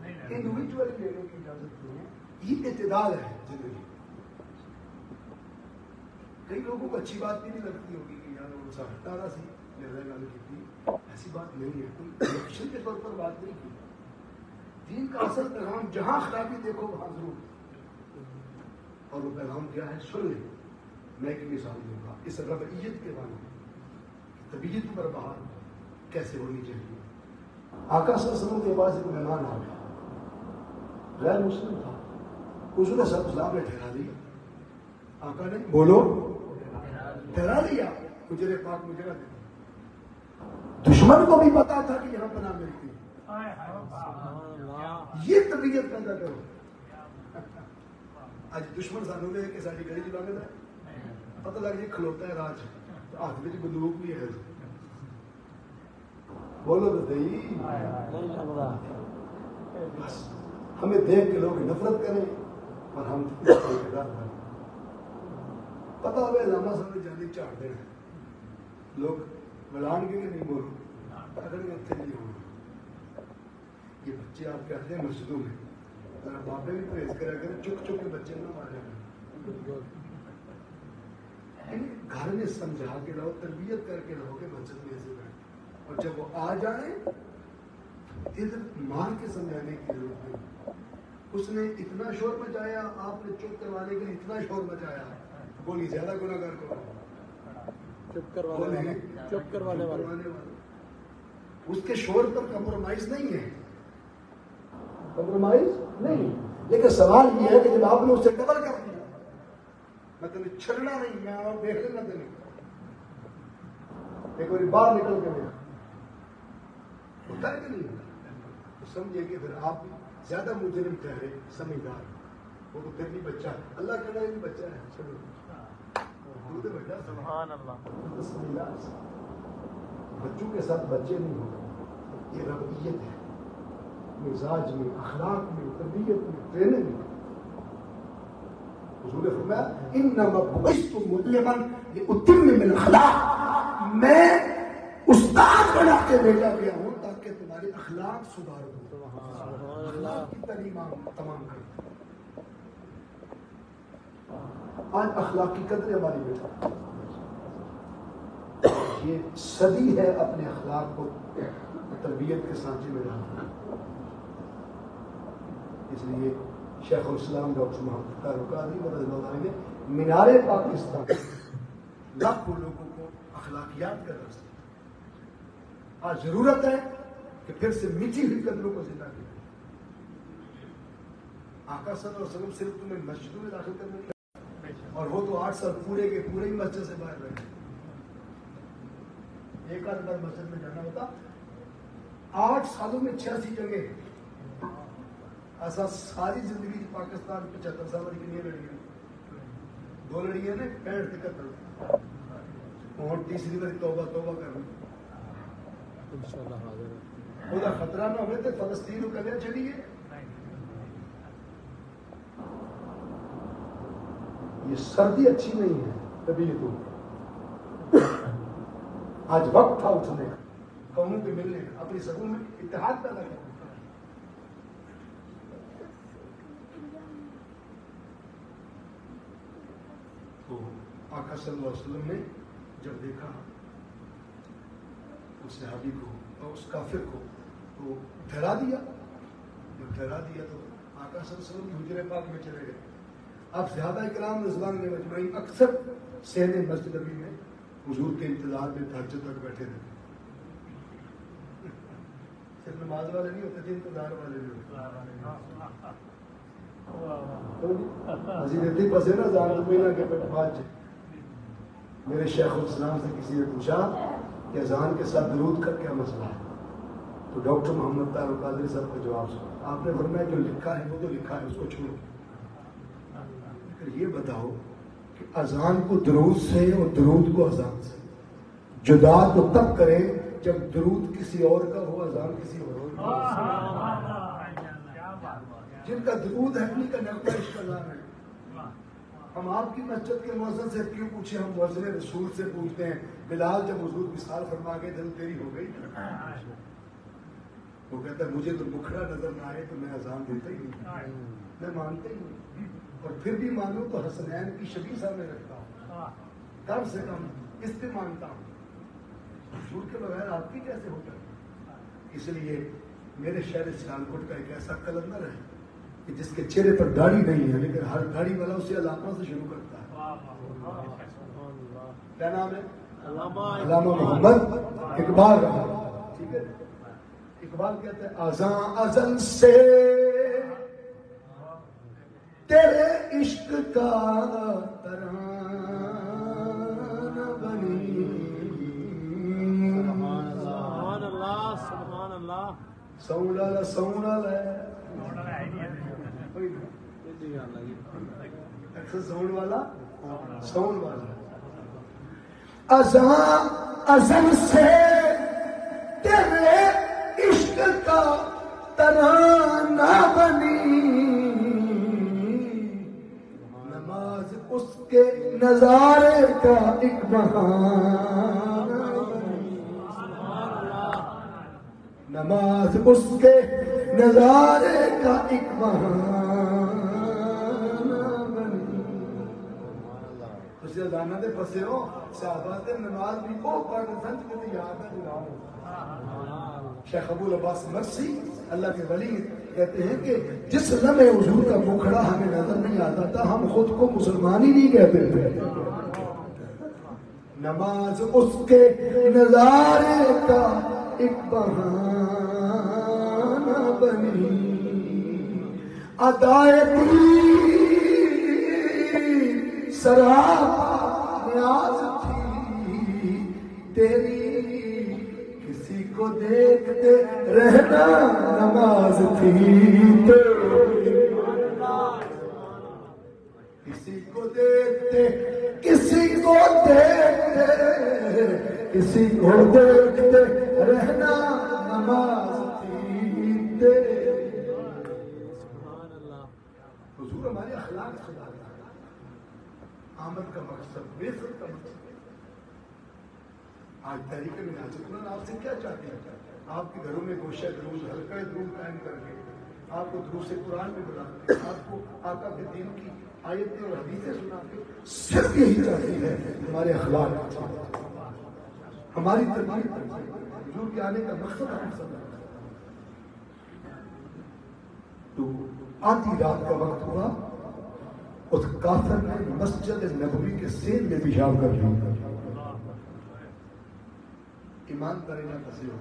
انڈیویجولی لینے کی اجازت نہیں ہے. یہ اعتدال ہے زندگی. کئی لوگوں کو اچھی بات بھی نہیں لگتی ہوگی کہ یار وہ ساختارہ سی لڑائی گالی کی تھی. ایسی بات نہیں ہے, کوئی الیکشن کے طور پر بات نہیں کی. دین کا اصل پیغام جہاں خرابی دیکھو وہاں ضرور, اور وہ پیغام کیا ہے سن لیں. میں ایک مثال دوں گا اس ربعیت کے بارے میں, طبیعت پر بہار کیسے ہونی چاہیے. آقا صلی اللہ علیہ وسلم کے پاس ایک مہمان آ گیا, غیر مسلم تھا. حضور صلی اللہ علیہ وسلم نے ٹھہرا دیا. آقا نے بولو ٹھہرا دیا. حجر پاک میں جگہ دے. دشمن کو بھی پتا تھا کہ یہاں پناہ ملتی ہے. یہ طبیعت پیدا کرو. آج دشمن سانو لے کے ساری گلی چلا کے پتہ لگ جائے کھلوتا ہے راج, ہاتھ میں بندوق بھی ہے. بولو تو صحیح. بس ہمیں دیکھ کے لوگ نفرت کریں اور ہم پتا ہو علامہ صاحب نے جانے چاڑ دے ہیں. لوگ ملان کے نہیں بولو اگر اتنے نہیں ہونا. یہ بچے آپ کہتے ہیں مسجدوں میں, ذرا بابے بھی پرہیز کرا کریں, چک چک کے بچے نہ مارے. گھر میں سمجھا کے رہو, تربیت کر کے رہو کہ مسجد میں ایسے بیٹھ, اور جب وہ آ جائیں ادھر مار کے سمجھانے کی ضرورت نہیں. اس نے اتنا شور مچایا, آپ نے چپ کروانے کے لیے اتنا شور مچایا, بولی زیادہ گناہگار کو چپ کروانے والا اس کے شور پر کمپرومائز نہیں ہے، کمپرومائز نہیں، لیکن سوال یہ ہے کہ جب آپ نے اسے قبر کر دیا، میں تمہیں چھڑنا نہیں، میں اور دیکھ لینا تمہیں ایک بار باہر نکل کے دیکھا ہوتا ہے کہ نہیں ہوتا، تو سمجھے کہ پھر آپ زیادہ مجرم ٹھہرے، سمجھدار، وہ تو پھر بھی بچہ ہے، اللہ کہنا ہے بھی بچہ ہے، چلو سبحان اللہ، بچوں کے ساتھ بچے نہیں ہوتے، یہ ربیت ہے، مزاج میں، اخلاق میں، تربیت میں، ٹریننگ میں۔ حضور نے فرمایا انما بعثت معلما لاتمم الاخلاق، میں استاد بنا کے بھیجا گیا ہوں تاکہ تمہارے اخلاق سدھار دوں، اخلاق کی تعلیم تمام کر دوں۔ آج اخلاق کی قدر ہماری بیٹا، یہ صدی ہے اپنے اخلاق کو تربیت کے سانچے میں ڈالنا۔ اس لیے شیخ الاسلام ڈاکٹر محمد فاروق قادری رضی اللہ عنہ نے مینار پاکستان لاکھوں لوگوں کو اخلاقیات کا درس دیا۔ آج ضرورت ہے کہ پھر سے میٹھی ہوئی قدروں کو زندہ کیا۔ آقا صلی اللہ علیہ وسلم صرف تمہیں مسجدوں میں داخل کرنے کی، اور وہ تو 8 سال پورے کے پورے ہی مسجد سے باہر رہے، ایک آدھ بار مسجد میں جانا ہوتا، 8 سالوں میں 86 جگہ، ایسا ساری زندگی پاکستان 75 سال کی نہیں لڑیاں، 2 لڑیاں نے 65 تک، اور تیسری بار توبہ کرنا، خدا خطرہ نہ ہوئے تو فلسطین کو کلیا چلیے۔ یہ سردی اچھی نہیں ہے طبیعتوں، آج وقت تھا اٹھنے کا، قوموں کے ملنے کا، اپنی سبوں میں اتحاد پیدا کرنا۔ تو آقا صلی اللہ علیہ وسلم نے جب دیکھا اس صحابی کو اور اس کافر کو تو ٹھہرا دیا، جب ٹھہرا دیا تو آقا صلی اللہ علیہ وسلم کی حجرہ پاک میں چلے گئے۔ اب صحابہ کرام رضوان نے مجمعین اکثر سہن مسجد نبی میں حضور کے انتظار میں تہجد تک بیٹھے رہتے، صرف نماز والے نہیں ہوتے تھے، انتظار والے بھی ہوتے بس ہے نا زیادہ مہینہ کے بعد۔ میرے شیخ الاسلام سے کسی نے پوچھا کہ اذان کے ساتھ درود کا کیا مسئلہ ہے، تو ڈاکٹر محمد فاروق قادری صاحب کا جواب سنا، آپ نے فرمایا جو لکھا ہے وہ تو لکھا ہے، اس کو چھوڑو، یہ بتاؤ کہ اذان کو درود سے اور درود کو اذان سے جدا تو تب کرے جب درود کسی اور کا ہو، اذان کسی اور جن کا درود ہے انہیں کا نغمہ عشق اذان ہے۔ ہم آپ کی مسجد کے مؤذن سے کیوں پوچھے، ہم مؤذن رسول سے پوچھتے ہیں۔ بلال جب حضور وصال فرما کے دل تیری ہو گئی، وہ کہتا ہے مجھے تو مکھڑا نظر نہ آئے تو میں اذان دیتا ہی نہیں، میں مانتا ہی نہیں، اور پھر بھی مانوں تو حسنین کی شبیہ سامنے رکھتا ہوں، کم سے کم اس پہ مانتا ہوں، حضور کے بغیر آپ کی کیسے ہوتا ہے۔ اس لیے میرے شہر سیالکوٹ کا ایک ایسا کلندر ہے کہ جس کے چہرے پر داڑھی نہیں ہے لیکن ہر داڑھی والا اسے علامہ سے شروع کرتا ہے۔ کیا نام ہے؟ علامہ محمد اقبال رہا، ٹھیک ہے۔ اقبال کہتے ہیں اذان ازل سے تیرے عشق کا ترانہ بنی، سبحان اللہ سبحان اللہ، سونا سونا سون والا سون والا اذان ازل سے تیرے عشق کا ترانہ بنی، نماز اس کے نظارے کا ایک بہانہ بنی، نماز اس کے نظارے کا ایک بہانہ بنی۔ اسے دانا دے پسے ہو صحابہ دے نماز بھی کو پڑھ سنج کے یاد ہے جناب۔ شیخ ابو العباس مرسی اللہ کے ولی کہتے ہیں کہ جس لمحے حضور کا مکھڑا ہمیں نظر نہیں آتا تھا ہم خود کو مسلمان ہی نہیں کہتے تھے، نماز اس کے نظارے کا ایک بہانہ بنی، ادائے سراپا نیاز تھی تیری، کسی کو دیکھتے رہنا نماز تھی تیری، کسی کو دیکھتے کسی کو دیکھتے کسی کو دیکھتے رہنا نماز تھی تیری۔ حضور ہمارے اخلاق سے آمد کا مقصد، بیسر کا مقصد۔ آج تحریک منہاج القرآن آپ سے کیا چاہتے ہیں؟ آپ کے گھروں میں گوشہ دروز، حلقہ دروز قائم کر کے آپ کو دروس قرآن میں بلاتے ہیں، آپ کو آقا کے دین کی آیتیں اور حدیثیں سناتے ہیں، صرف یہی چاہتی ہے ہمارے اخلاق، ہماری تربیت، حضور کے آنے کا مقصد ہم سب۔ تو آدھی رات کا وقت ہوا، اس کافر نے مسجد نبوی کے سین میں پیشاب کر لیا۔ ایمان کرنا کسی ہو،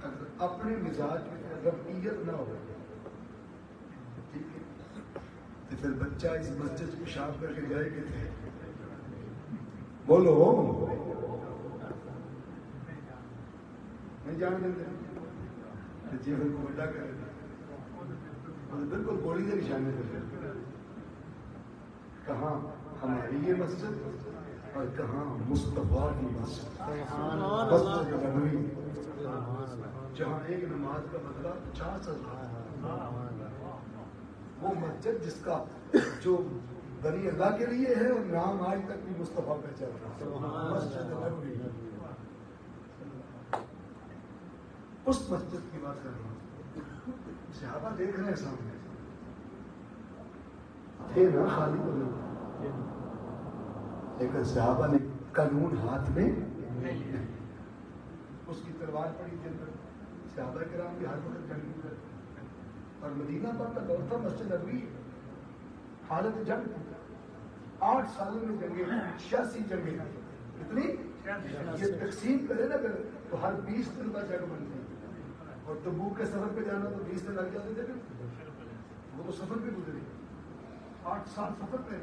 اگر اپنے مزاج میں رفیت نہ ہو، ٹھیک ہے، تو پھر بچہ اس مسجد پیشاب کر کے جائے گا تھے، بولو نہیں جان دیں جی پھر کو بڑا کرے بالکل گولی کے نشانے پہ، کہاں ہماری یہ مسجد اور کہاں مصطفیٰ کی مسجد، مسجد نبوی، جہاں ایک نماز کا بدلہ 50,000، وہ مسجد جس کا جو بنی اللہ کے لیے ہے اور نام آج تک بھی مصطفیٰ پہ چل رہا ہے، مسجد نبوی۔ اس مسجد کی بات کر رہا ہوں، صحابہ دیکھ رہے ہیں سامنے تھے نا خالی، لیکن صحابہ نے قانون ہاتھ میں اس کی تلوار پڑی تھی، صحابہ کرام بھی ہر وقت جنگ کرتے، اور مدینہ پر کا دور تھا، مسجد نبوی حالت جنگ تھی، 8 سالوں میں جنگیں، 86 جنگیں، کتنی؟ یہ تقسیم کرے نا تو ہر 20 دن کا جنگ بنتی، اور تبوک کے سفر پہ جانا تو 20 دن لگ جاتے تھے، وہ تو سفر پہ گزری، 8 سال سفر پہ۔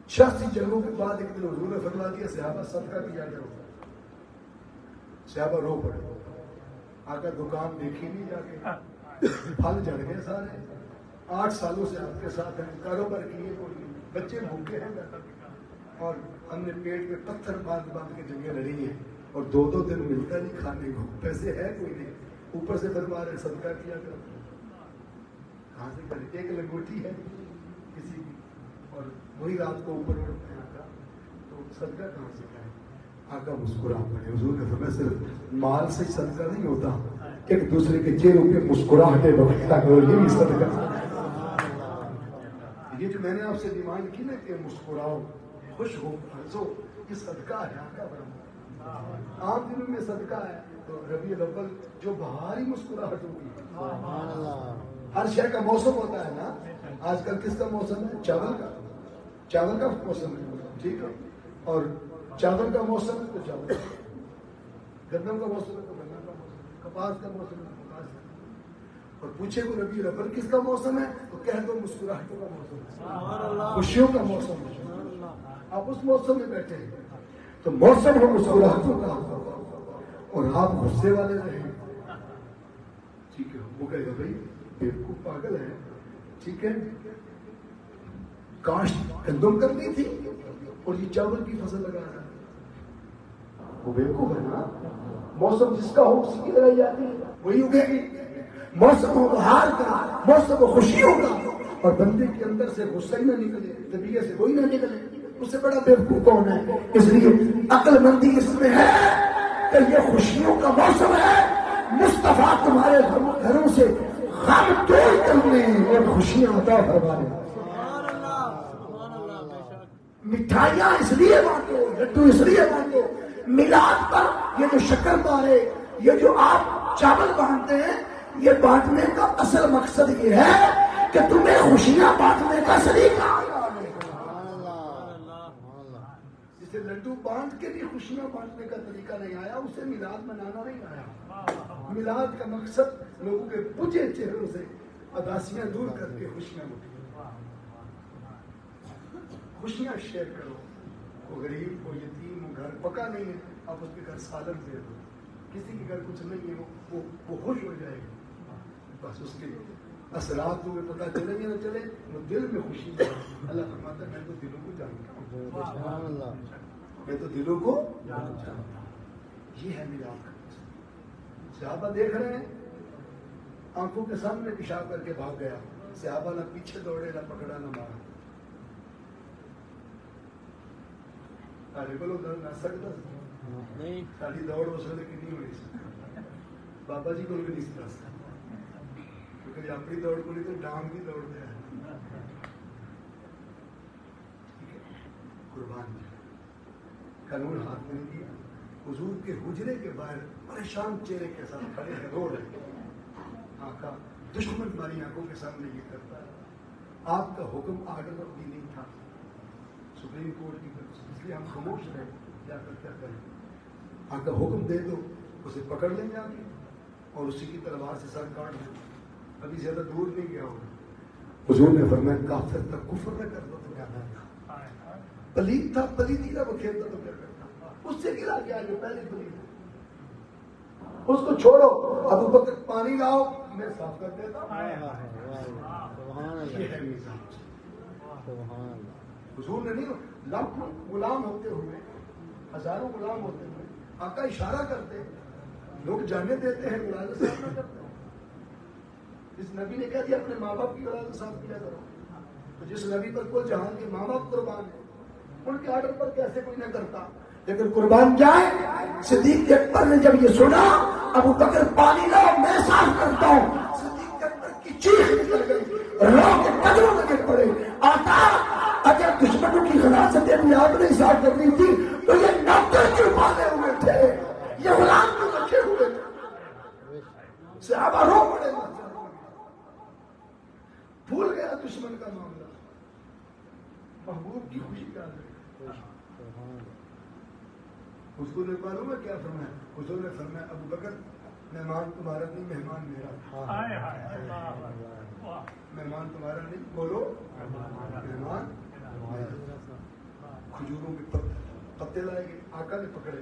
86 جنگوں کے بعد ایک دن حضور نے فرما دیا صحابہ صدقہ کیا کرو، صحابہ رو پڑے، آقا دکان دیکھی نہیں جا کے، پھل جڑ گئے سارے، 8 سالوں سے آپ کے ساتھ ہیں، کاروبار کیے کوئی، بچے بھوکے ہیں، اور ہم نے پیٹ میں پتھر باندھ باندھ کے جنگیں لڑی ہیں، اور 2 دن ملتا نہیں کھانے کو، پیسے ہے کوئی نہیں، اوپر سے فرما رہے صدقہ کیا کرو، کہاں سے کرے؟ ایک لنگوٹی ہے کسی کی، اور وہی رات کو اوپر اڑتے ہیں آقا، تو صدقہ کہاں سے کریں؟ آقا مسکرا پڑے، حضور نے فرمایا صرف مال سے صدقہ نہیں ہوتا، ایک دوسرے کے چہروں پہ مسکراہٹیں بکھتا کرو، یہ بھی صدقہ۔ یہ جو میں نے آپ سے ڈیمانڈ کی نا کہ مسکراؤ، خوش ہو، ہنسو، یہ صدقہ ہے آقا فرمایا۔ عام دنوں میں صدقہ ہے تو ربیع الاول جو بہار ہی مسکراہٹ ہوگی، ہر شے کا موسم ہوتا ہے نا، آج کل کس کا موسم ہے؟ چاول کا موسم ہے، ٹھیک ہے، اور چاول کا موسم ہے تو چاول، گندم کا موسم ہے تو گندم کا موسم، کپاس کا موسم ہے تو کپاس کا، اور پوچھے کو ربیع الاول کس کا موسم ہے تو کہہ دو مسکراہٹوں کا موسم ہے، خوشیوں کا موسم ہے، آپ اس موسم میں بیٹھے ہیں تو موسم ہو مسکراہٹوں کا، اور آپ غصے والے رہیں، ٹھیک ہے، وہ کہے گا بھائی بیوقوف پاگل ہے، ٹھیک ہے، کاشت گندم کرنی تھی اور یہ چاول کی فصل لگا رہا ہے، وہ بیوقوف ہے نا، موسم جس کا ہو اس کی لگائی جاتی ہے وہی اگے گی، موسم ہو بہار کا، موسم ہو خوشیوں کا، اور بندے کے اندر سے غصہ ہی نہ نکلے، طبیعت سے کوئی نہ نکلے، اس سے بڑا بیوقوف کون ہے؟ اس لیے عقل مندی اس میں ہے کہ یہ خوشیوں کا موسم ہے، مصطفیٰ تمہارے گھروں سے غم دور کرنے اور خوشیاں عطا فرمانے، مٹھائیاں اس لیے بانٹو، لڈو اس لیے بانٹو، میلاد پر یہ جو شکر پارے، یہ جو آپ چاول بانٹتے ہیں، یہ بانٹنے کا اصل مقصد یہ ہے کہ تمہیں خوشیاں بانٹنے کا سلیقہ، لڈو بانٹ کے بھی خوشیاں بانٹنے کا طریقہ نہیں آیا، اسے میلاد منانا نہیں آیا۔ میلاد کا مقصد لوگوں کے بجھے چہروں سے اداسیاں دور کر کے خوشیاں لوٹیں، خوشیاں شیئر کرو۔ وہ غریب، وہ یتیم، وہ گھر پکا نہیں ہے، آپ اس کے گھر سالن دے دو۔ کسی کے گھر کچھ نہیں ہے، وہ خوش ہو جائے گا۔ بس اس کے اثرات تمہیں پتہ چلے یا نہ چلے، وہ دل میں خوشی ہے۔ اللہ فرماتا ہے میں تو دلوں کو جانتا ہوں، میں تو دلوں کو جانتا ہوں۔ یہ ہے میلاد کا مقصد۔ صحابہ دیکھ رہے ہیں، آنکھوں کے سامنے پیشاب کر کے بھاگ گیا، صحابہ نہ پیچھے دوڑے، نہ پکڑا، نہ مارا۔ بولو نہ سکتا نہیں ساری دوڑ اس وقت کی نہیں ہوئی سی بابا جی کو بھی نہیں سکتا کیونکہ اپنی دوڑ کو نہیں تو ڈانگ بھی دوڑ دیا۔ قربان قانون ہاتھ میں نہیں دیا، حضور کے حجرے کے باہر پریشان چہرے کے ساتھ کھڑے ہیں، رو رہے ہیں۔ آقا دشمن ہماری آنکھوں کے سامنے یہ کرتا ہے، آپ کا حکم آرڈر بھی نہیں تھا سپریم کورٹ کی طرف سے، اس لیے ہم خاموش رہے، کیا کریں؟ آقا حکم دے دو، اسے پکڑ لیں جا کے اور اسی کی تلوار سے سر کاٹ دیں، ابھی زیادہ دور نہیں گیا ہوگا۔ حضور نے فرمایا کافر تک کفر نہ کر دو تو کیا کرتا، پلید تھا، پلیدی کا وہ کھیلتا تو کیا کرتا، اس سے گرا گیا جو پہلے پلید، اس کو چھوڑو، ابو بکر پانی لاؤ میں صاف کر دیتا ہوں۔ یہ ہے میزان۔ حضور نے نہیں، لاکھوں غلام ہوتے ہوئے، ہزاروں غلام ہوتے ہوئے آقا اشارہ کرتے ہیں، لوگ جانے دیتے ہیں، غلام صاف نہ کرتے۔ جس نبی نے کہہ دیا اپنے ماں باپ کی غلام صاف کیا کرو، تو جس نبی پر کل جہان کے ماں باپ قربان ہیں، ان کے آرڈر پر کیسے کوئی نہ کرتا؟ لیکن قربان جائے، صدیق اکبر نے جب یہ سنا ابو بکر پانی لاؤ میں صاف کرتا ہوں، صدیق اکبر کی چیخ نکل گئی، رو کے قدموں میں گر پڑے، آقا اگر دشمنوں کی غلاظتیں بھی آپ نے صاف کرنی تھی تو یہ نوکر کیوں پالے ہوئے تھے، یہ غلام کیوں رکھے ہوئے تھے؟ صحابہ رو پڑے، بھول گیا دشمن کا معاملہ، محبوب کی خوشی کا ہے۔ حضور نے معلوم ہے کیا فرمایا؟ حضور نے فرمایا ابو بکر مہمان تمہارا نہیں، مہمان میرا، مہمان تمہارا نہیں، بولو مہمان۔ کھجوروں کے پتے لائے گئے، آقا نے پکڑے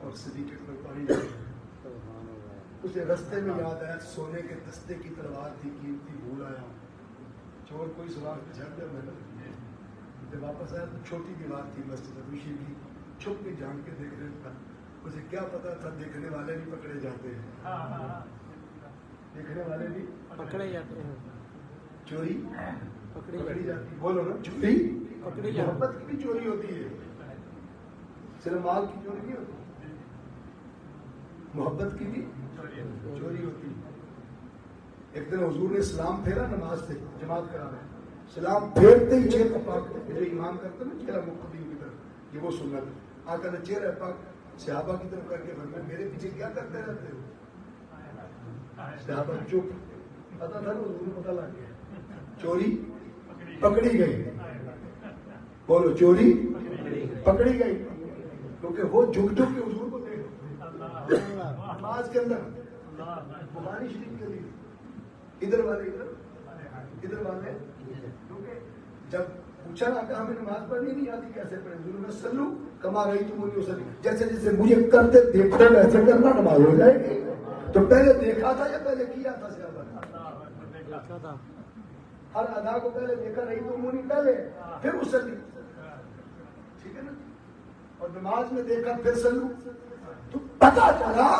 اور صدیق اکبر پانی لائے۔ اسے رستے میں یاد آیا سونے کے دستے کی تلوار تھی، قیمتی بھول آیا ہوں، چور کوئی سوار پہ جھڑ گیا، میں جب واپس آیا تو چھوٹی دیوار تھی مسجد نبوی کی، چھپ کے جھانک کے دیکھ رہے تھا، اسے کیا پتا تھا دیکھنے والے بھی پکڑے جاتے ہیں، دیکھنے والے بھی پکڑے جاتے ہیں، چوری پکڑی جاتی، بولو نا چوری پکڑی جاتی، محبت کی بھی چوری ہوتی ہے، صرف مال کی چوری نہیں ہوتی، محبت کی بھی چوری ہوتی ہے۔ ایک دن حضور نے سلام پھیرا نماز سے، جماعت کرا رہے، سلام پھیرتے ہی چہرہ پاک جو امام کرتے نا چہرہ مقتدی کی طرف، یہ وہ سنت ہے، آقا نے چہرہ پاک صحابہ کی طرف کر کے فرمایا میرے پیچھے کیا کرتے رہتے ہو؟ صحابہ چپ، پتا تھا حضور کو پتا لگ گیا، چوری پکڑی گئی، بولو چوری پکڑی گئی، کیونکہ وہ جھک جھک کے حضور کو دیکھ نماز کے اندر، بخاری شریف کے لیے ادھر والے ادھر والے، کیونکہ جب پوچھا نا کہ ہمیں نماز پڑھنی نہیں آتی کیسے پڑھیں، حضور نے سلو کما رہی تم وسلم، جیسے جیسے مجھے کرتے دیکھتے ویسے کرنا نماز ہو جائے گی۔ تو پہلے دیکھا تھا یا پہلے کیا تھا صحابہ؟ ہر ادا کو پہلے دیکھا رہی تو منہ نہیں پہلے پھر وسلم، ٹھیک ہے نا؟ اور نماز میں دیکھا پھر سلو، تو پتا چلا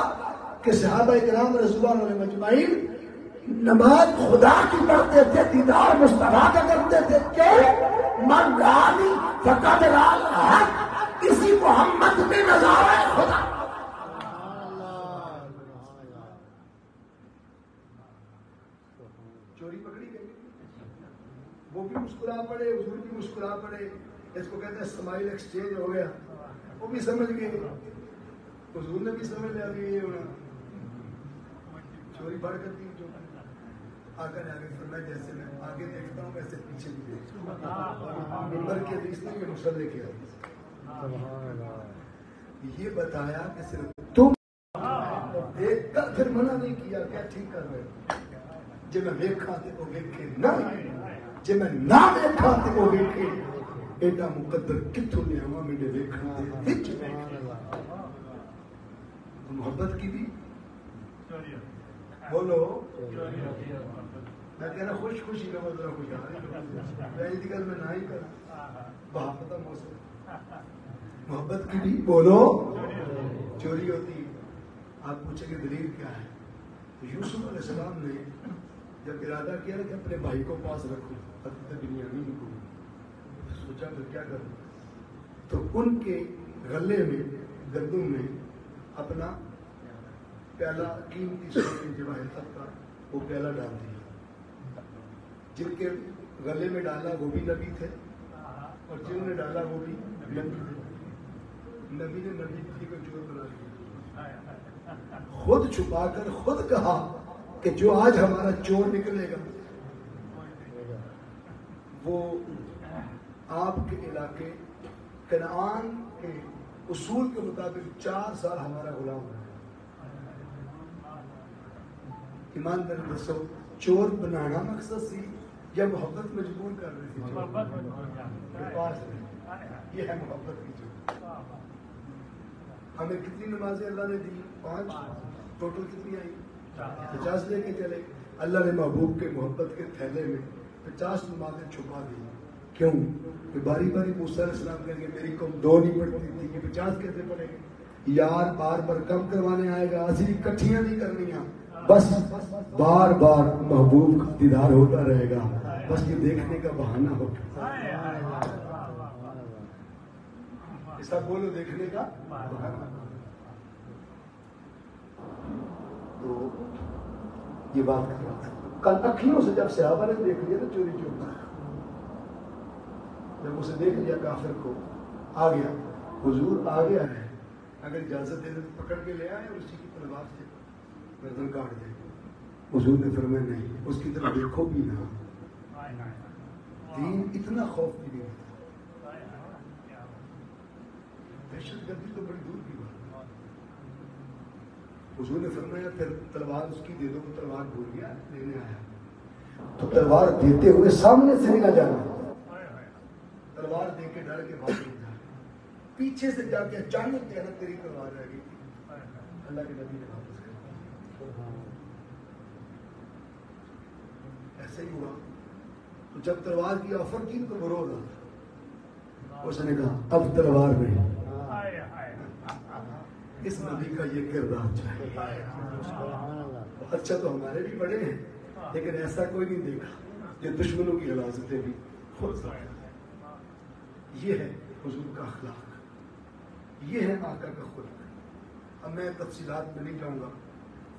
کہ صحابہ کرام رضی اللہ عنہم اجمعین نماز خدا کی پڑھتے تھے، دیدار مصطفیٰ کا کرتے تھے، کیوں؟ من رانی فقط رال حق، اسی محمد میں نظارہ خدا۔ چوری پکڑی گئی، وہ بھی مسکرا پڑے، حضور بھی مسکرا پڑے، اس کو کہتے ہیں اسمائل ایکسچینج ہو گیا، وہ بھی سمجھ گئے، حضور نے بھی سمجھ لیا کہ یہ ہونا چوری پڑھ کرتی ہے، جو آقا نے آگے فرمایا جیسے میں آگے دیکھتا ہوں ویسے پیچھے بھی دیکھتا ہوں، منبر کے حدیث نے یہ مسئلے کیا، یہ بتایا کہ صرف تم دیکھ کر پھر منع نہیں کیا کیا ٹھیک کر رہے جی میں ویکھا تے وہ ویکھے نہ جی میں نہ ویکھا تے وہ ویکھے ایڈا مقدر کتوں نے ہوا میرے ویکھنا دے وچ محبت کی بھی بولو میں کہہ رہا خوش خوشی کا مطلب خوش پہلی گل میں نہ ہی کر محبت موسم محبت کی بھی بولو چوری ہوتی ہے آپ پوچھیں گے دلیل کیا ہے تو یوسف علیہ السلام نے جب ارادہ کیا کہ اپنے بھائی کو پاس رکھوں حضرت بنیامین کو سوچا پھر کیا کروں تو ان کے غلے میں گندم میں اپنا پیالہ قیمتی سونے جواہر تک کا وہ پیالہ ڈال دیا جن کے غلے میں ڈالا وہ بھی نبی تھے اور جنہوں نے ڈالا وہ بھی نبی تھے نبی نے نبی تھی کو چور بنا دیا خود چھپا کر خود کہا کہ جو آج ہمارا چور نکلے گا وہ آپ کے علاقے کنعان کے اصول کے مطابق 4 سال ہمارا غلام ہے ایماندار دسو چور بنانا مقصد سی یا محبت مجبور کر رہی تھی یہ ہے محبت کی چور ہمیں کتنی نمازیں اللہ نے دی 5 ٹوٹل کتنی آئی 50 لے کے چلے اللہ نے محبوب کے محبت کے تھیلے میں 50 نمازیں چھپا دی کیوں کہ باری باری موسیٰ علیہ السلام کہیں گے میری قوم 2 نہیں پڑھتی تھی کہ 50 کیسے پڑھیں گے یار بار بار کم کروانے آئے گا حاضری کٹھیاں نہیں کرنی بس بار بار محبوب کا دیدار ہوتا رہے گا بس یہ دیکھنے کا بہانہ ہوگا ایسا بولو دیکھنے کا تو یہ بات کر رہا تھا کل اکھیوں سے جب صحابہ نے دیکھ لیا تو چوری چور جب اسے دیکھ لیا کافر کو آ گیا حضور آ گیا ہے اگر اجازت دے تو پکڑ کے لے آئے اور اسی کی تلوار سے گردن کاٹ دے حضور نے فرمایا نہیں اس کی طرف دیکھو بھی نہ دین اتنا خوف بھی نہیں ہوتا دہشت گردی تو بڑی دور کی بات حضور نے فرمایا پھر تلوار اس کی دے دو وہ تلوار بھول گیا لینے آیا تو تلوار دیتے ہوئے سامنے سے نکل جانا تلوار دے کے ڈر کے بھاگ نہیں جانا پیچھے سے جا کے اچانک کہنا تیری تلوار رہ گئی اللہ کے نبی نے واپس کر ایسا ہی ہوا تو جب تلوار کی آفر کی تو وہ رو رہا تھا اس نے کہا اب تلوار نہیں اس نبی کا یہ کردار چاہیے اچھا تو ہمارے بھی بڑے ہیں لیکن ایسا کوئی نہیں دیکھا جو دشمنوں کی حفاظتیں بھی خود ظاہر یہ ہے حضور کا اخلاق یہ ہے آقا کا خلق اب میں تفصیلات میں نہیں جاؤں گا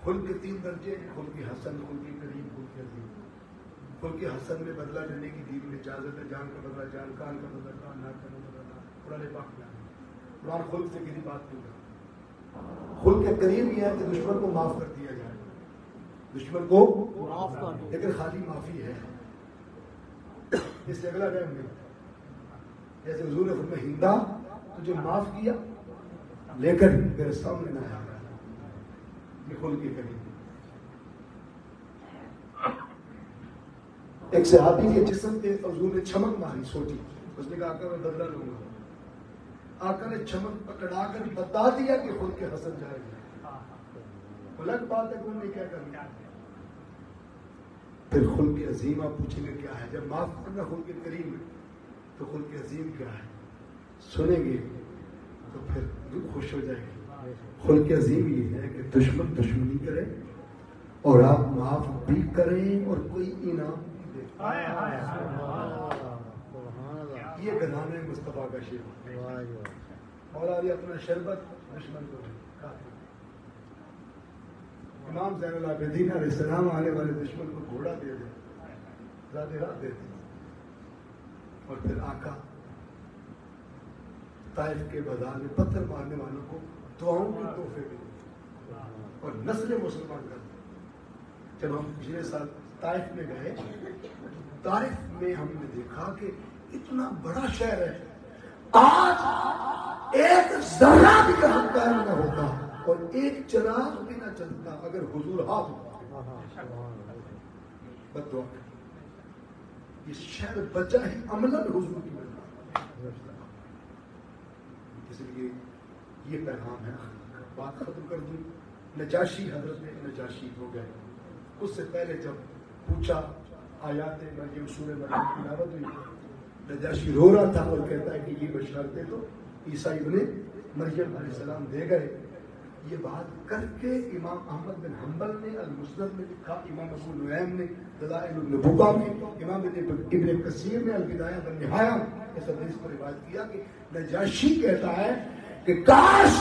خلق کے 3 درجے ہیں خلق حسن خلق کریم خلق عظیم خلق حسن میں بدلہ لینے کی دین میں اجازت ہے جان کا بدلہ جان کان کا بدلہ کان ناک کا بدلہ قرآن پاک میں قرآن خلق سے کسی بات نہیں کرتا خلق کریم یہ ہے کہ دشمن کو معاف کر دیا جائے دشمن کو معاف کر لیکن خالی معافی ہے اس سے اگلا رحم نہیں جیسے حضور نے فرمایا ہندا تجھے معاف کیا لیکن میرے سامنے نہ آیا یہ خلق کریم ایک صحابی کے جسم پہ حضور نے چمک ماری سوٹی اس نے کہا آقا میں بدلہ لوں گا آقا نے چمک پکڑا کر بتا دیا کہ خود کے حسن جائے گا الگ بات ہے کون نے کیا کرنا پھر خلق عظیم آپ پوچھیں گے کیا ہے جب معاف کرنا خلق کریم ہے تو خلق عظیم کیا ہے سنیں گے تو پھر دل خوش ہو جائے گی خلق عظیم یہ ہے کہ دشمن دشمنی کرے اور آپ معاف بھی کریں اور کوئی انعام بھی دے یہ گھرانے مصطفیٰ کا شعر اور آج اپنا شربت دشمن کو امام زین العابدین علیہ السلام آنے والے دشمن کو گھوڑا دے دے زیادہ راہ دیتے اور پھر آقا طائف کے بازار میں پتھر مارنے والوں کو دعاؤں کے تحفے دیتے اور نسل مسلمان کرتے جب ہم پچھلے سال طائف میں گئے طائف میں ہم نے دیکھا کہ اتنا بڑا شہر ہے آج ایک ذرہ بھی یہاں قائم نہ ہوتا اور ایک چراغ بھی نہ چلتا اگر حضور ہاتھ ہوتا. بد دعا یہ شہر بچا ہی عملاً حضور کی وجہ. اس لیے یہ پیغام ہے. بات ختم کر دوں. نجاشی حضرت نجاشی ہو گئے. اس سے پہلے جب پوچھا آیات مریم سورہ مریم کی تلاوت ہوئی، نجاشی رو رہا تھا اور کہتا ہے کہ یہ بشارتیں تو عیسیٰ ابن مریم علیہ السلام دے گئے. یہ بات کر کے امام احمد بن حنبل نے المسند میں لکھا، امام ابو نعیم نے دلائل النبوہ میں، امام ابن کثیر نے البدایہ والنہایہ اس حدیث کو روایت کیا کہ نجاشی کہتا ہے کہ کاش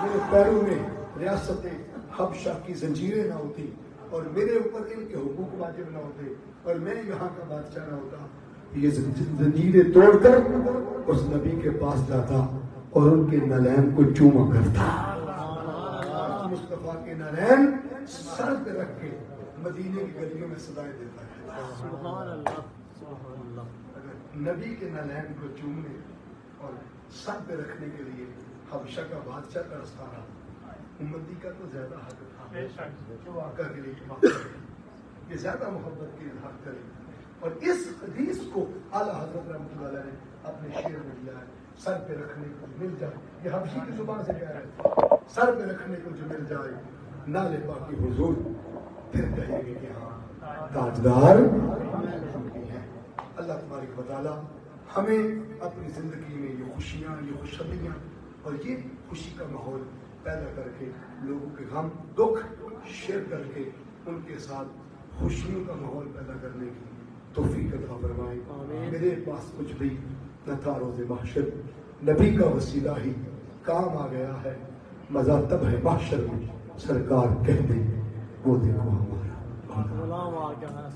میرے پیروں میں ریاست حبشہ کی زنجیریں نہ ہوتی اور میرے اوپر ان کے حقوق واجب نہ ہوتے اور میں یہاں کا بادشاہ نہ ہوتا. یہ زنجیریں توڑ کر اس نبی کے پاس جاتا اور ان کے نالین کو چوما کرتا. مصطفیٰ کے نالین سر پہ رکھ کے مدینے کی گلیوں میں صدائیں دیتا ہے. سبحان اللہ سبحان اللہ. اگر نبی کے نالین کو چومنے اور سر پہ رکھنے کے لیے حبشہ کا بادشاہ ترستا رہا، امتی کا تو زیادہ حق تھا جو آقا کے لیے معاف کرے، یہ زیادہ محبت کی اظہار کرے. اور اس حدیث کو اعلیٰ حضرت رحمۃ اللہ علیہ نے اپنے شعر میں لیا ہے. سر پہ رکھنے کو مل جائے، یہ حبشی کی زبان سے کہہ رہے ہیں، سر پہ رکھنے کو جو مل جائے نالے باقی حضور، پھر کہیں گے کہ ہاں تاجدار ہیں. اللہ تبارک و تعالیٰ ہمیں اپنی زندگی میں یہ خوشیاں، یہ خوشحالیاں اور یہ خوشی کا ماحول پیدا کر کے لوگوں کے غم دکھ شیئر کر کے ان کے ساتھ خوشیوں کا ماحول پیدا کرنے کی توفیق عطا فرمائے. میرے پاس کچھ بھی نہ تھا روز محشر، نبی کا وسیلہ ہی کام آ گیا ہے. مزہ تب ہے محشر میں سرکار کہہ دیں وہ دیکھو ہمارا.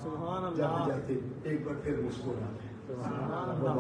سبحان اللہ. جاتے جاتے ایک بار پھر مسکرا دیں. سبحان اللہ.